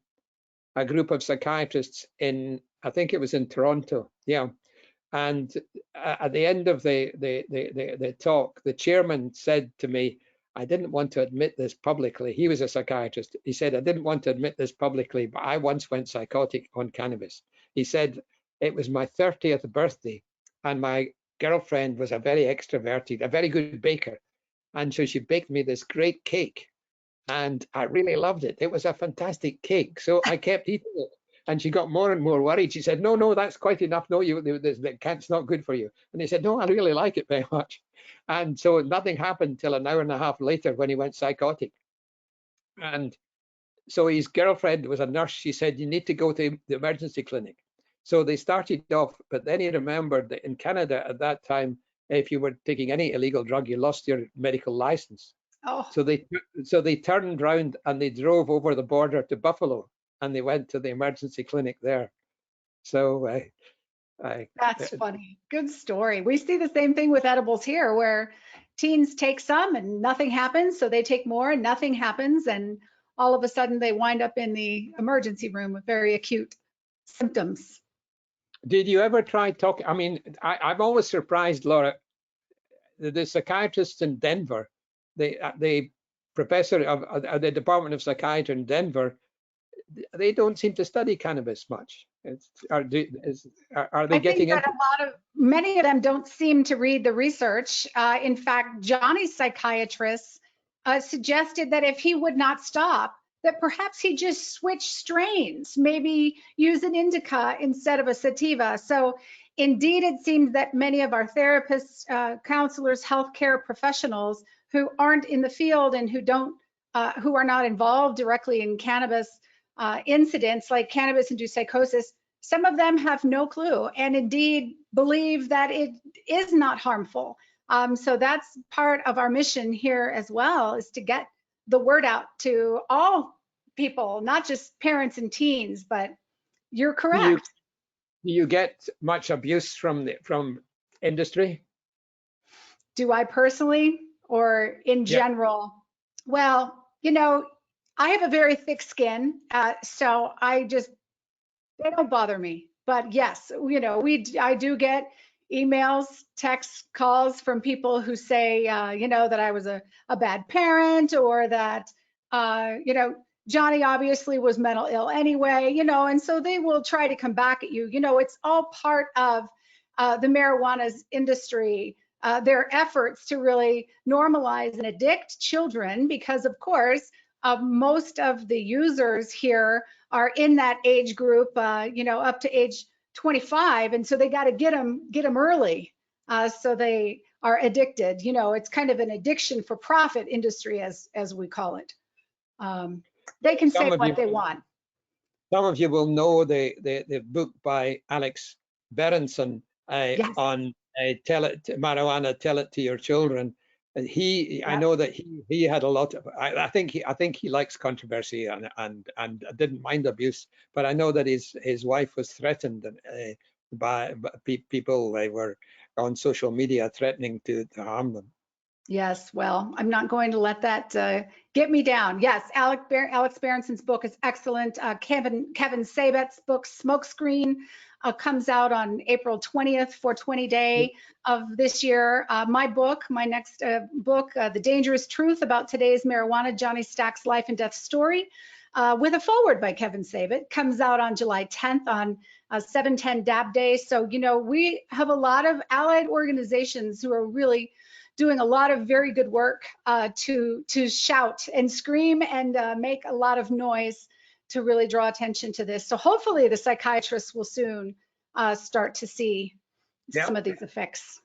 a group of psychiatrists in, I think it was in Toronto, yeah, and at the end of the talk, the chairman said to me, I didn't want to admit this publicly. He was a psychiatrist. He said, I didn't want to admit this publicly, but I once went psychotic on cannabis. He said, it was my 30th birthday and my girlfriend was a very extroverted, a very good baker. And so she baked me this great cake and I really loved it. It was a fantastic cake. So I kept eating it. And she got more and more worried. She said, no, that's quite enough. No, it's not good for you. And he said, no, I really like it very much. And so nothing happened till an hour and a half later when he went psychotic. And so his girlfriend was a nurse. She said, you need to go to the emergency clinic. So they started off, but then he remembered that in Canada at that time, if you were taking any illegal drug, you lost your medical license. Oh. So they turned around and they drove over the border to Buffalo and they went to the emergency clinic there. So that's funny. Good story. We see the same thing with edibles here, where teens take some and nothing happens, so they take more and nothing happens, and all of a sudden they wind up in the emergency room with very acute symptoms. Did you ever try talking? I mean, I'm always surprised, Laura. The psychiatrists in Denver, the professor of the Department of Psychiatry in Denver, they don't seem to study cannabis much. Are they getting into? Many of them don't seem to read the research. In fact, Johnny's psychiatrist suggested that if he would not stop, that perhaps he just switched strains, maybe use an indica instead of a sativa. So indeed, it seems that many of our therapists, counselors, healthcare professionals who aren't in the field and who are not involved directly in cannabis incidents like cannabis-induced psychosis, some of them have no clue and indeed believe that it is not harmful. So that's part of our mission here as well, is to get the word out to all people, not just parents and teens, but you're correct. Do you get much abuse from industry? Do I personally or in general? Well, you know, I have a very thick skin, so they don't bother me. But yes, you know, I do get emails, texts, calls from people who say, you know, that I was a bad parent, or that, you know, Johnny obviously was mental ill anyway, you know, and so they will try to come back at you. You know, it's all part of the marijuana's industry, their efforts to really normalize and addict children, because of course, most of the users here are in that age group, you know, up to age 25, and so they got to get them early, so they are addicted. You know, it's kind of an addiction for profit industry, as we call it. They can say what they want. Some of you will know the book by Alex Berenson Yes. on marijuana, tell it to your children. And I know that he had a lot of. I think he likes controversy and didn't mind abuse. But I know that his wife was threatened by people. They were on social media threatening to harm them. Yes, well, I'm not going to let that get me down. Yes, Alex Berenson's book is excellent. Kevin Sabet's book, Smokescreen, comes out on April 20th, 420 day of this year. My book, my next book, The Dangerous Truth About Today's Marijuana, Johnny Stack's Life and Death Story, with a foreword by Kevin Sabet, comes out on July 10th on 710 DAB Day. So, you know, we have a lot of allied organizations who are really doing a lot of very good work to shout and scream and make a lot of noise to really draw attention to this. So hopefully the psychiatrists will soon start to see some of these effects.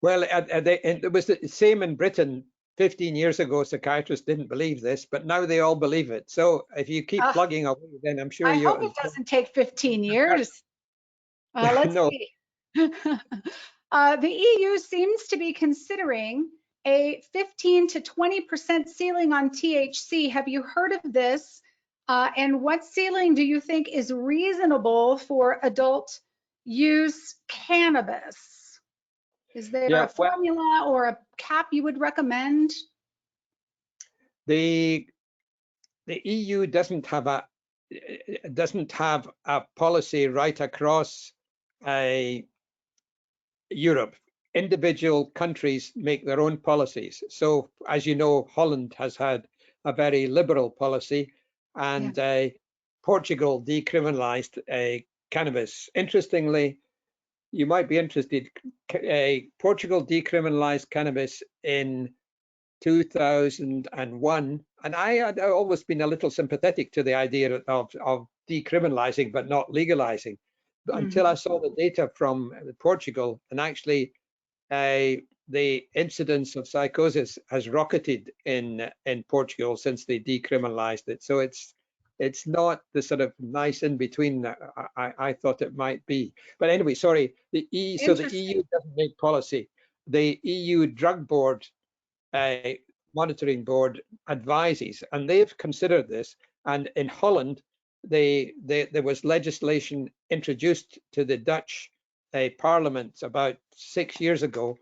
Well, it was the same in Britain 15 years ago. Psychiatrists didn't believe this, but now they all believe it. So if you keep plugging away, then I'm sure I hope it doesn't take 15 years. Let's see. The EU seems to be considering a 15 to 20% ceiling on THC. Have you heard of this? And what ceiling do you think is reasonable for adult use cannabis? Is there a formula or a cap you would recommend? The EU doesn't have a policy right across Europe. Individual countries make their own policies. So, as you know, Holland has had a very liberal policy, and Portugal decriminalized cannabis. Interestingly, you might be interested, Portugal decriminalized cannabis in 2001, and I had always been a little sympathetic to the idea of decriminalizing but not legalizing, until I saw the data from Portugal, and actually the incidence of psychosis has rocketed in Portugal since they decriminalized it. So it's not the sort of nice in between that I thought it might be. But anyway, sorry, the EU doesn't make policy. The EU Drug Board monitoring board advises, and they've considered this. And in Holland, there was legislation introduced to the Dutch Parliament about 6 years ago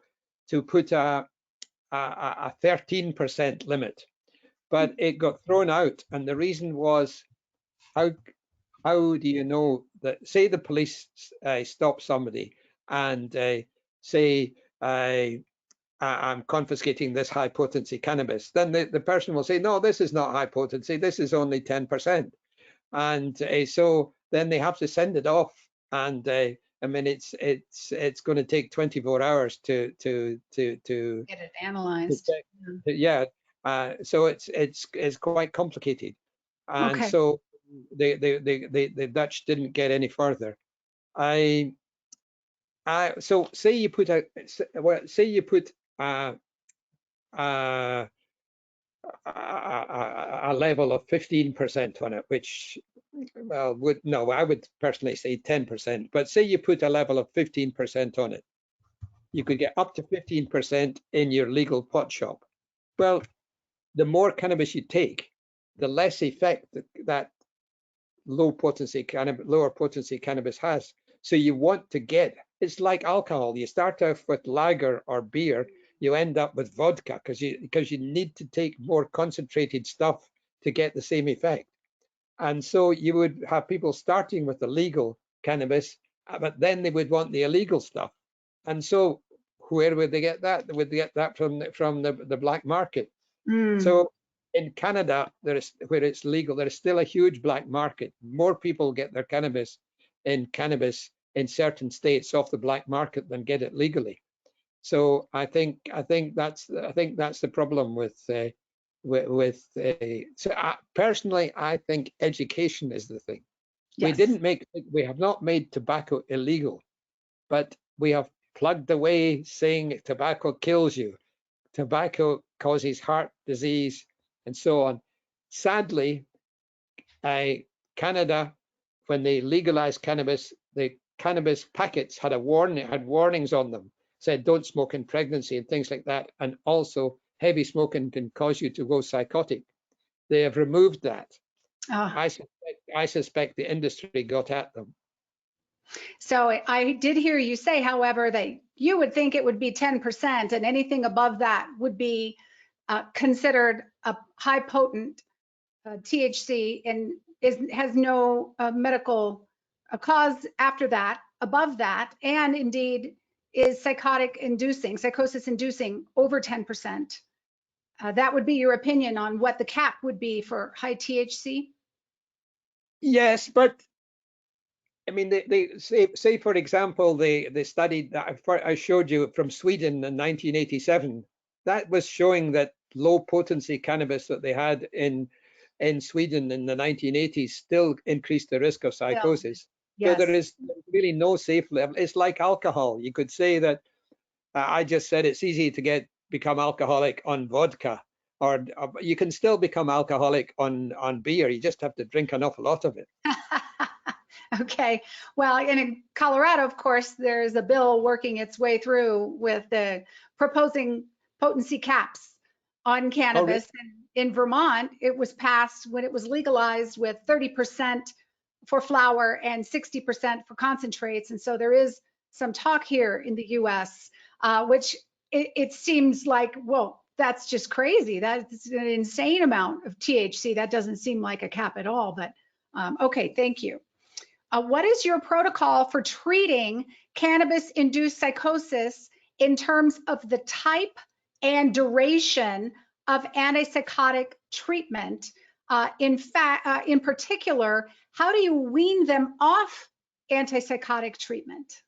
to put a 13% limit, but it got thrown out. And the reason was, how do you know that? Say the police stop somebody and say, I'm confiscating this high potency cannabis, then the person will say, no, this is not high potency, this is only 10%. And so then they have to send it off. And I mean, it's going to take 24 hours to get it analyzed. so it's quite complicated. And Okay. so the Dutch didn't get any further. So say you put a level of 15% on it, which, well, I would personally say 10%, but say you put a level of 15% on it, you could get up to 15% in your legal pot shop. Well, the more cannabis you take, the less effect that lower potency cannabis has. So you want to get, it's like alcohol. You start off with lager or beer, you end up with vodka because you need to take more concentrated stuff to get the same effect. And so you would have people starting with the legal cannabis, but then they would want the illegal stuff. And so where would they get that? They would get that from the black market. So in Canada, where it's legal, there is still a huge black market. More people get their cannabis in certain states off the black market than get it legally. So I think that's the problem with personally, I think education is the thing. Yes. We have not made tobacco illegal, but we have plugged away saying tobacco kills you, tobacco causes heart disease, and so on. Sadly, Canada, when they legalized cannabis, the cannabis packets had warnings on them, said don't smoke in pregnancy and things like that, and also heavy smoking can cause you to go psychotic. They have removed that. I suspect the industry got at them. So I did hear you say, however, that you would think it would be 10%, and anything above that would be considered a high potent THC and has no medical cause after that, above that, and indeed is psychosis inducing over 10%. That would be your opinion on what the cap would be for high THC? Yes, but I mean, they say for example, the study that I showed you from Sweden in 1987, that was showing that low potency cannabis that they had in Sweden in the 1980s still increased the risk of psychosis. Yes. So there is really no safe level. It's like alcohol. You could say that I just said it's easy to become alcoholic on vodka, or you can still become alcoholic on beer. You just have to drink an awful lot of it. Okay. Well, and in Colorado, of course, there's a bill working its way through with the proposing potency caps on cannabis. And in Vermont, it was passed when it was legalized with 30% for flower and 60% for concentrates. And so there is some talk here in the US, which it seems like, whoa, that's just crazy. That's an insane amount of THC. That doesn't seem like a cap at all, but okay, thank you. What is your protocol for treating cannabis-induced psychosis in terms of the type and duration of antipsychotic treatment? In particular, how do you wean them off antipsychotic treatment?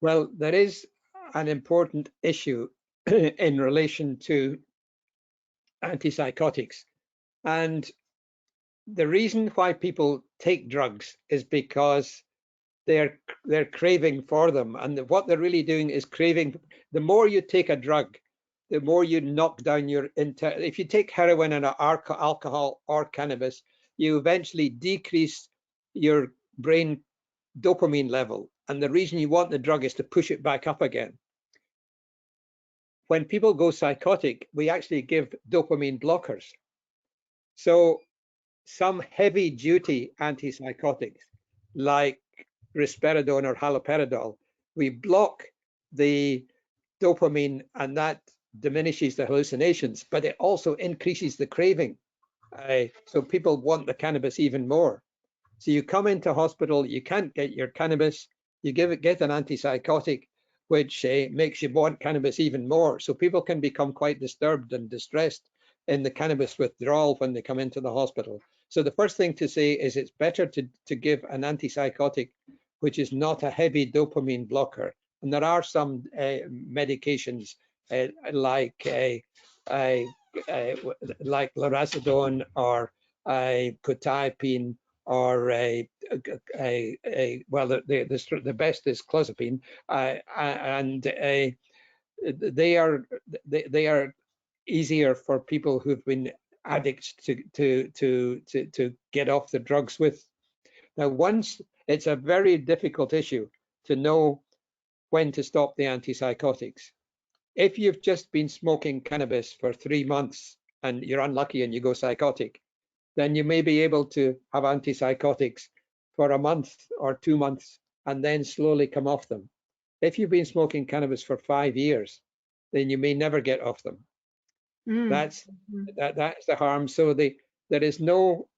Well, there is an important issue in relation to antipsychotics, and the reason why people take drugs is because they're craving for them, and what they're really doing is craving. The more you take a drug, the more you knock down your if you take heroin and alcohol or cannabis, you eventually decrease your brain dopamine level, and the reason you want the drug is to push it back up again. When people go psychotic, we actually give dopamine blockers. So some heavy duty antipsychotics like risperidone or haloperidol, we block the dopamine, and that diminishes the hallucinations, but it also increases the craving. So people want the cannabis even more. So you come into hospital, you can't get your cannabis, you get an antipsychotic, which makes you want cannabis even more. So people can become quite disturbed and distressed in the cannabis withdrawal when they come into the hospital. So the first thing to say is it's better to give an antipsychotic which is not a heavy dopamine blocker. And there are some medications like like lorazepam or quetiapine or well, the best is clozapine, and they are easier for people who've been addicts to get off the drugs with. Now, once it's a very difficult issue to know when to stop the antipsychotics. If you've just been smoking cannabis for 3 months and you're unlucky and you go psychotic, then you may be able to have antipsychotics for a month or 2 months and then slowly come off them. If you've been smoking cannabis for 5 years, then you may never get off them. That's the harm. So there is no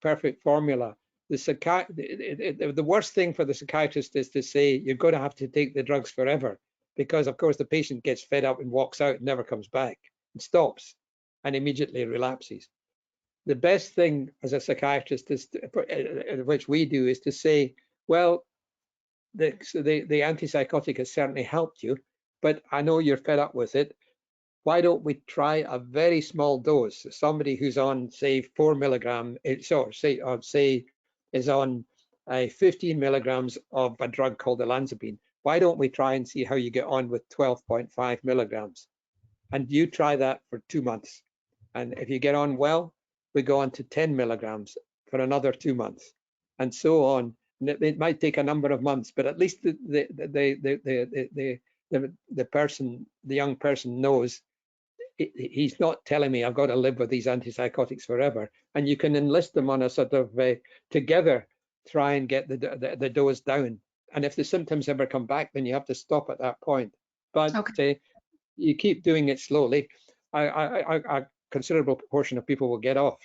perfect formula. The worst thing for the psychiatrist is to say you're going to have to take the drugs forever, because of course the patient gets fed up and walks out and never comes back and stops and immediately relapses. The best thing as a psychiatrist is which we do, is to say, well, the antipsychotic has certainly helped you, but I know you're fed up with it. Why don't we try a very small dose? Somebody who's on, say, 4 milligram, say is on 15 milligrams of a drug called olanzapine. Why don't we try and see how you get on with 12.5 milligrams? And you try that for 2 months. And if you get on well, we go on to 10 milligrams for another 2 months, and so on. And it might take a number of months, but at least the young person knows he's not telling me I've got to live with these antipsychotics forever. And you can enlist them on a sort of together try and get the dose down. And if the symptoms ever come back, then you have to stop at that point. But you keep doing it slowly. A considerable proportion of people will get off.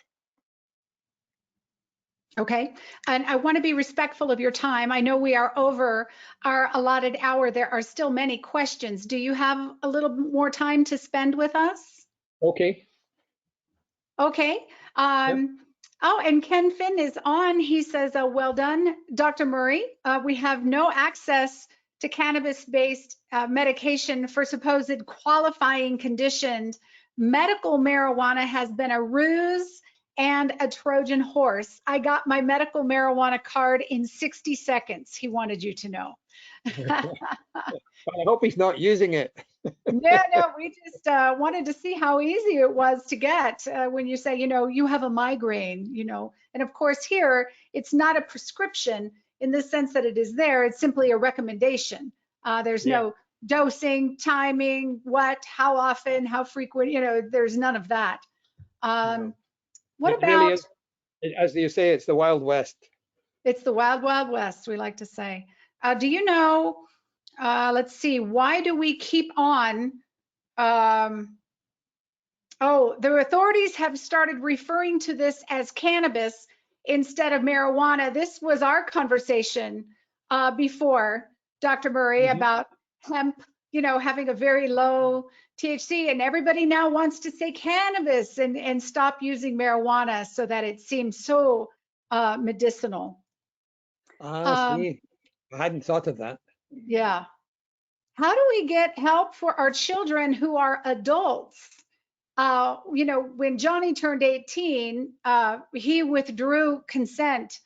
Okay, and I want to be respectful of your time. I know we are over our allotted hour. There are still many questions. Do you have a little more time to spend with us? Okay. Okay. Yep. Oh, and Ken Finn is on. He says, well done, Dr. Murray. We have no access to cannabis-based medication for supposed qualifying conditions. Medical marijuana has been a ruse and a Trojan horse. I got my medical marijuana card in 60 seconds, he wanted you to know. I hope he's not using it. No, we just wanted to see how easy it was to get when you say, you have a migraine, and of course here, it's not a prescription in the sense that it is there, it's simply a recommendation. There's no dosing, timing, how often, how frequent, there's none of that. What about, really is, as you say, it's the Wild West. It's the Wild, Wild West, we like to say. Do you know, let's see, why do we keep on? The authorities have started referring to this as cannabis instead of marijuana. This was our conversation before, Dr. Murray, about hemp, having a very low THC, and everybody now wants to say cannabis and stop using marijuana so that it seems so medicinal. See, I hadn't thought of that. Yeah. How do we get help for our children who are adults? When Johnny turned 18, he withdrew consent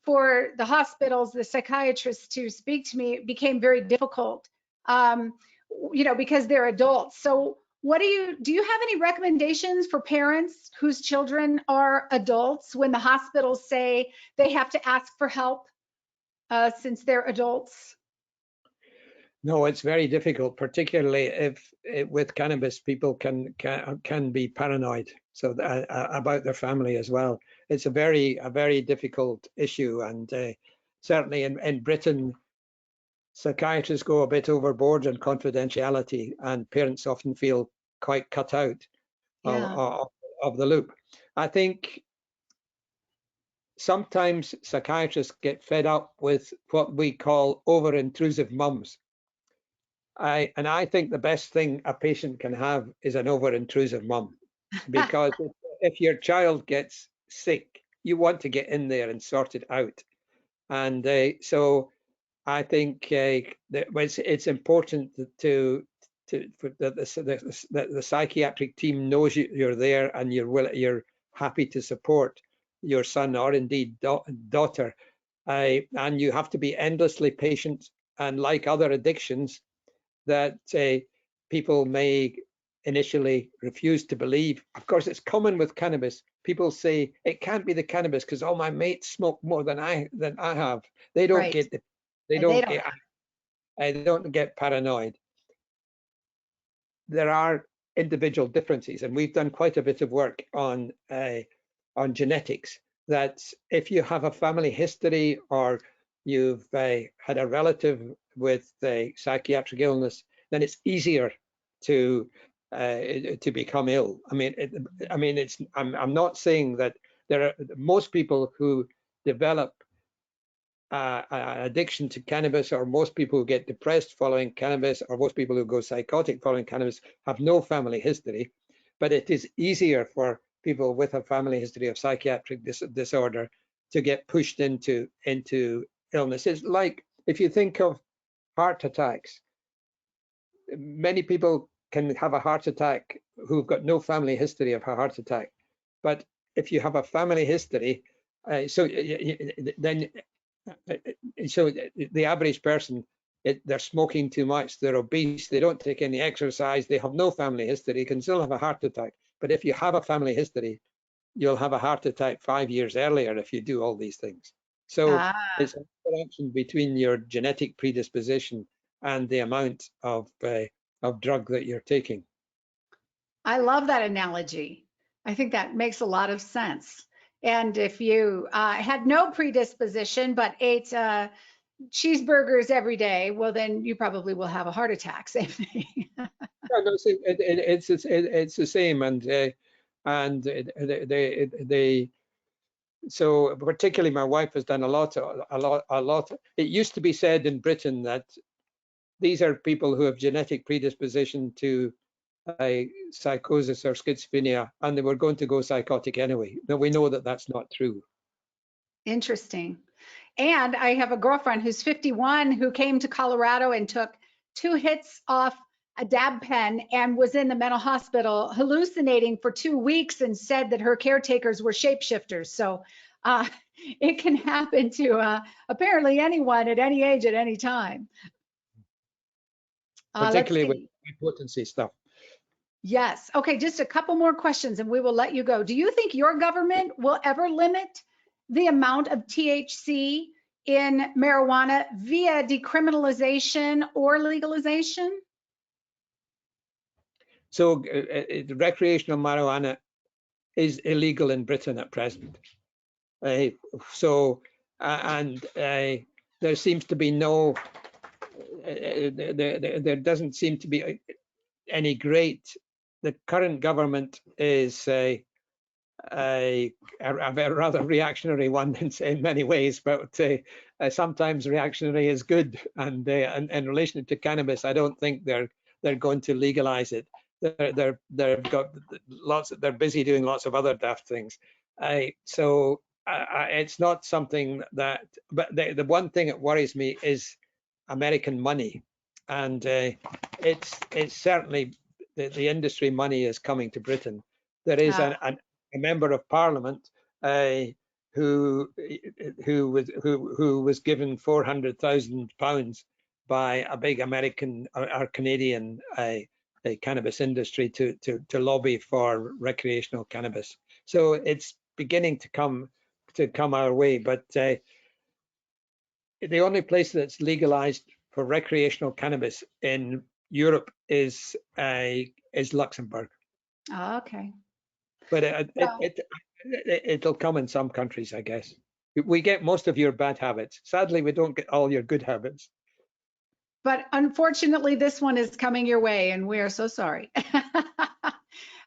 for the hospitals, the psychiatrists to speak to me. It became very difficult, because they're adults. So what do you have any recommendations for parents whose children are adults when the hospitals say they have to ask for help since they're adults? No, it's very difficult, particularly if with cannabis, people can be paranoid, so about their family as well. It's a very difficult issue, and certainly in Britain, psychiatrists go a bit overboard on confidentiality, and parents often feel quite cut out of the loop. I think sometimes psychiatrists get fed up with what we call over-intrusive mums. I think the best thing a patient can have is an over-intrusive mum, because if your child gets sick, you want to get in there and sort it out. And so I think that it's important to the psychiatric team knows you're there and you're happy to support your son or indeed daughter. And you have to be endlessly patient. And like other addictions that people may initially refuse to believe. Of course, it's common with cannabis. People say it can't be the cannabis because all my mates smoke more than I have. They don't Right. they don't get paranoid. There are individual differences, and we've done quite a bit of work on genetics. That if you have a family history or you've had a relative with psychiatric illness, then it's easier to become ill. I mean, I'm not saying that there are most people who develop addiction to cannabis, or most people who get depressed following cannabis, or most people who go psychotic following cannabis have no family history. But it is easier for people with a family history of psychiatric disorder to get pushed into illness. It's like if you think of heart attacks, many people can have a heart attack who've got no family history of a heart attack. But if you have a family history, so the average person, they're smoking too much, they're obese, they don't take any exercise, they have no family history, can still have a heart attack. But if you have a family history, you'll have a heart attack 5 years earlier if you do all these things. So it's an interaction between your genetic predisposition and the amount of drug that you're taking. I love that analogy. I think that makes a lot of sense. And if you had no predisposition but ate cheeseburgers every day, well, then you probably will have a heart attack. Same thing. No, it's the same, and so particularly my wife has done a lot. It used to be said in Britain that these are people who have genetic predisposition to psychosis or schizophrenia, and they were going to go psychotic anyway. Now we know that that's not true. Interesting. And I have a girlfriend who's 51 who came to Colorado and took 2 hits off a dab pen and was in the mental hospital hallucinating for 2 weeks and said that her caretakers were shapeshifters. So it can happen to apparently anyone at any age at any time. Particularly with potency stuff. Yes. Okay, just a couple more questions and we will let you go. Do you think your government will ever limit the amount of THC in marijuana via decriminalization or legalization? So recreational marijuana is illegal in Britain at present. There seems to be no, there doesn't seem to be any great, the current government is a rather reactionary one in many ways, but sometimes reactionary is good. And in relation to cannabis, I don't think they're going to legalize it. They're busy doing lots of other daft things. So it's not something that. But the one thing that worries me is American money, and it's certainly the industry money is coming to Britain. There is a member of Parliament who was given £400,000 by a big American or Canadian cannabis industry to lobby for recreational cannabis. So it's beginning to come our way, but the only place that's legalized for recreational cannabis in Europe is Luxembourg. Oh, okay. But it'll come in some countries, I guess. We get most of your bad habits. Sadly, we don't get all your good habits. But unfortunately, this one is coming your way, and we are so sorry.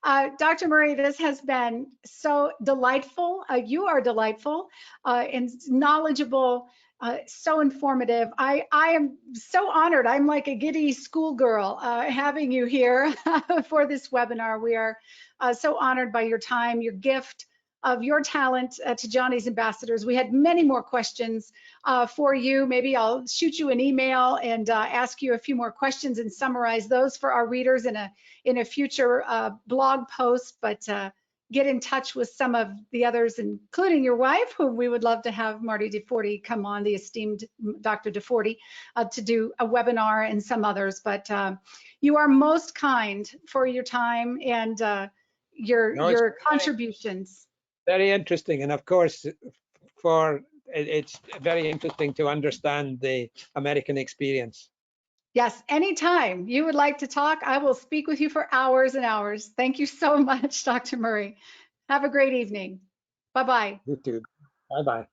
Dr. Murray, this has been so delightful. You are delightful and knowledgeable, so informative. I am so honored. I'm like a giddy schoolgirl having you here for this webinar. We are so honored by your time, your gift of your talent to Johnny's Ambassadors. We had many more questions for you. Maybe I'll shoot you an email and ask you a few more questions and summarize those for our readers in a future blog post. But get in touch with some of the others, including your wife, whom we would love to have, Marty DeForty, come on, the esteemed Dr. DeForty, to do a webinar, and some others. But you are most kind for your time and your contributions. Very interesting, and of course, it's very interesting to understand the American experience. Yes, anytime you would like to talk, I will speak with you for hours and hours. Thank you so much, Dr. Murray. Have a great evening. Bye-bye. You too. Bye-bye.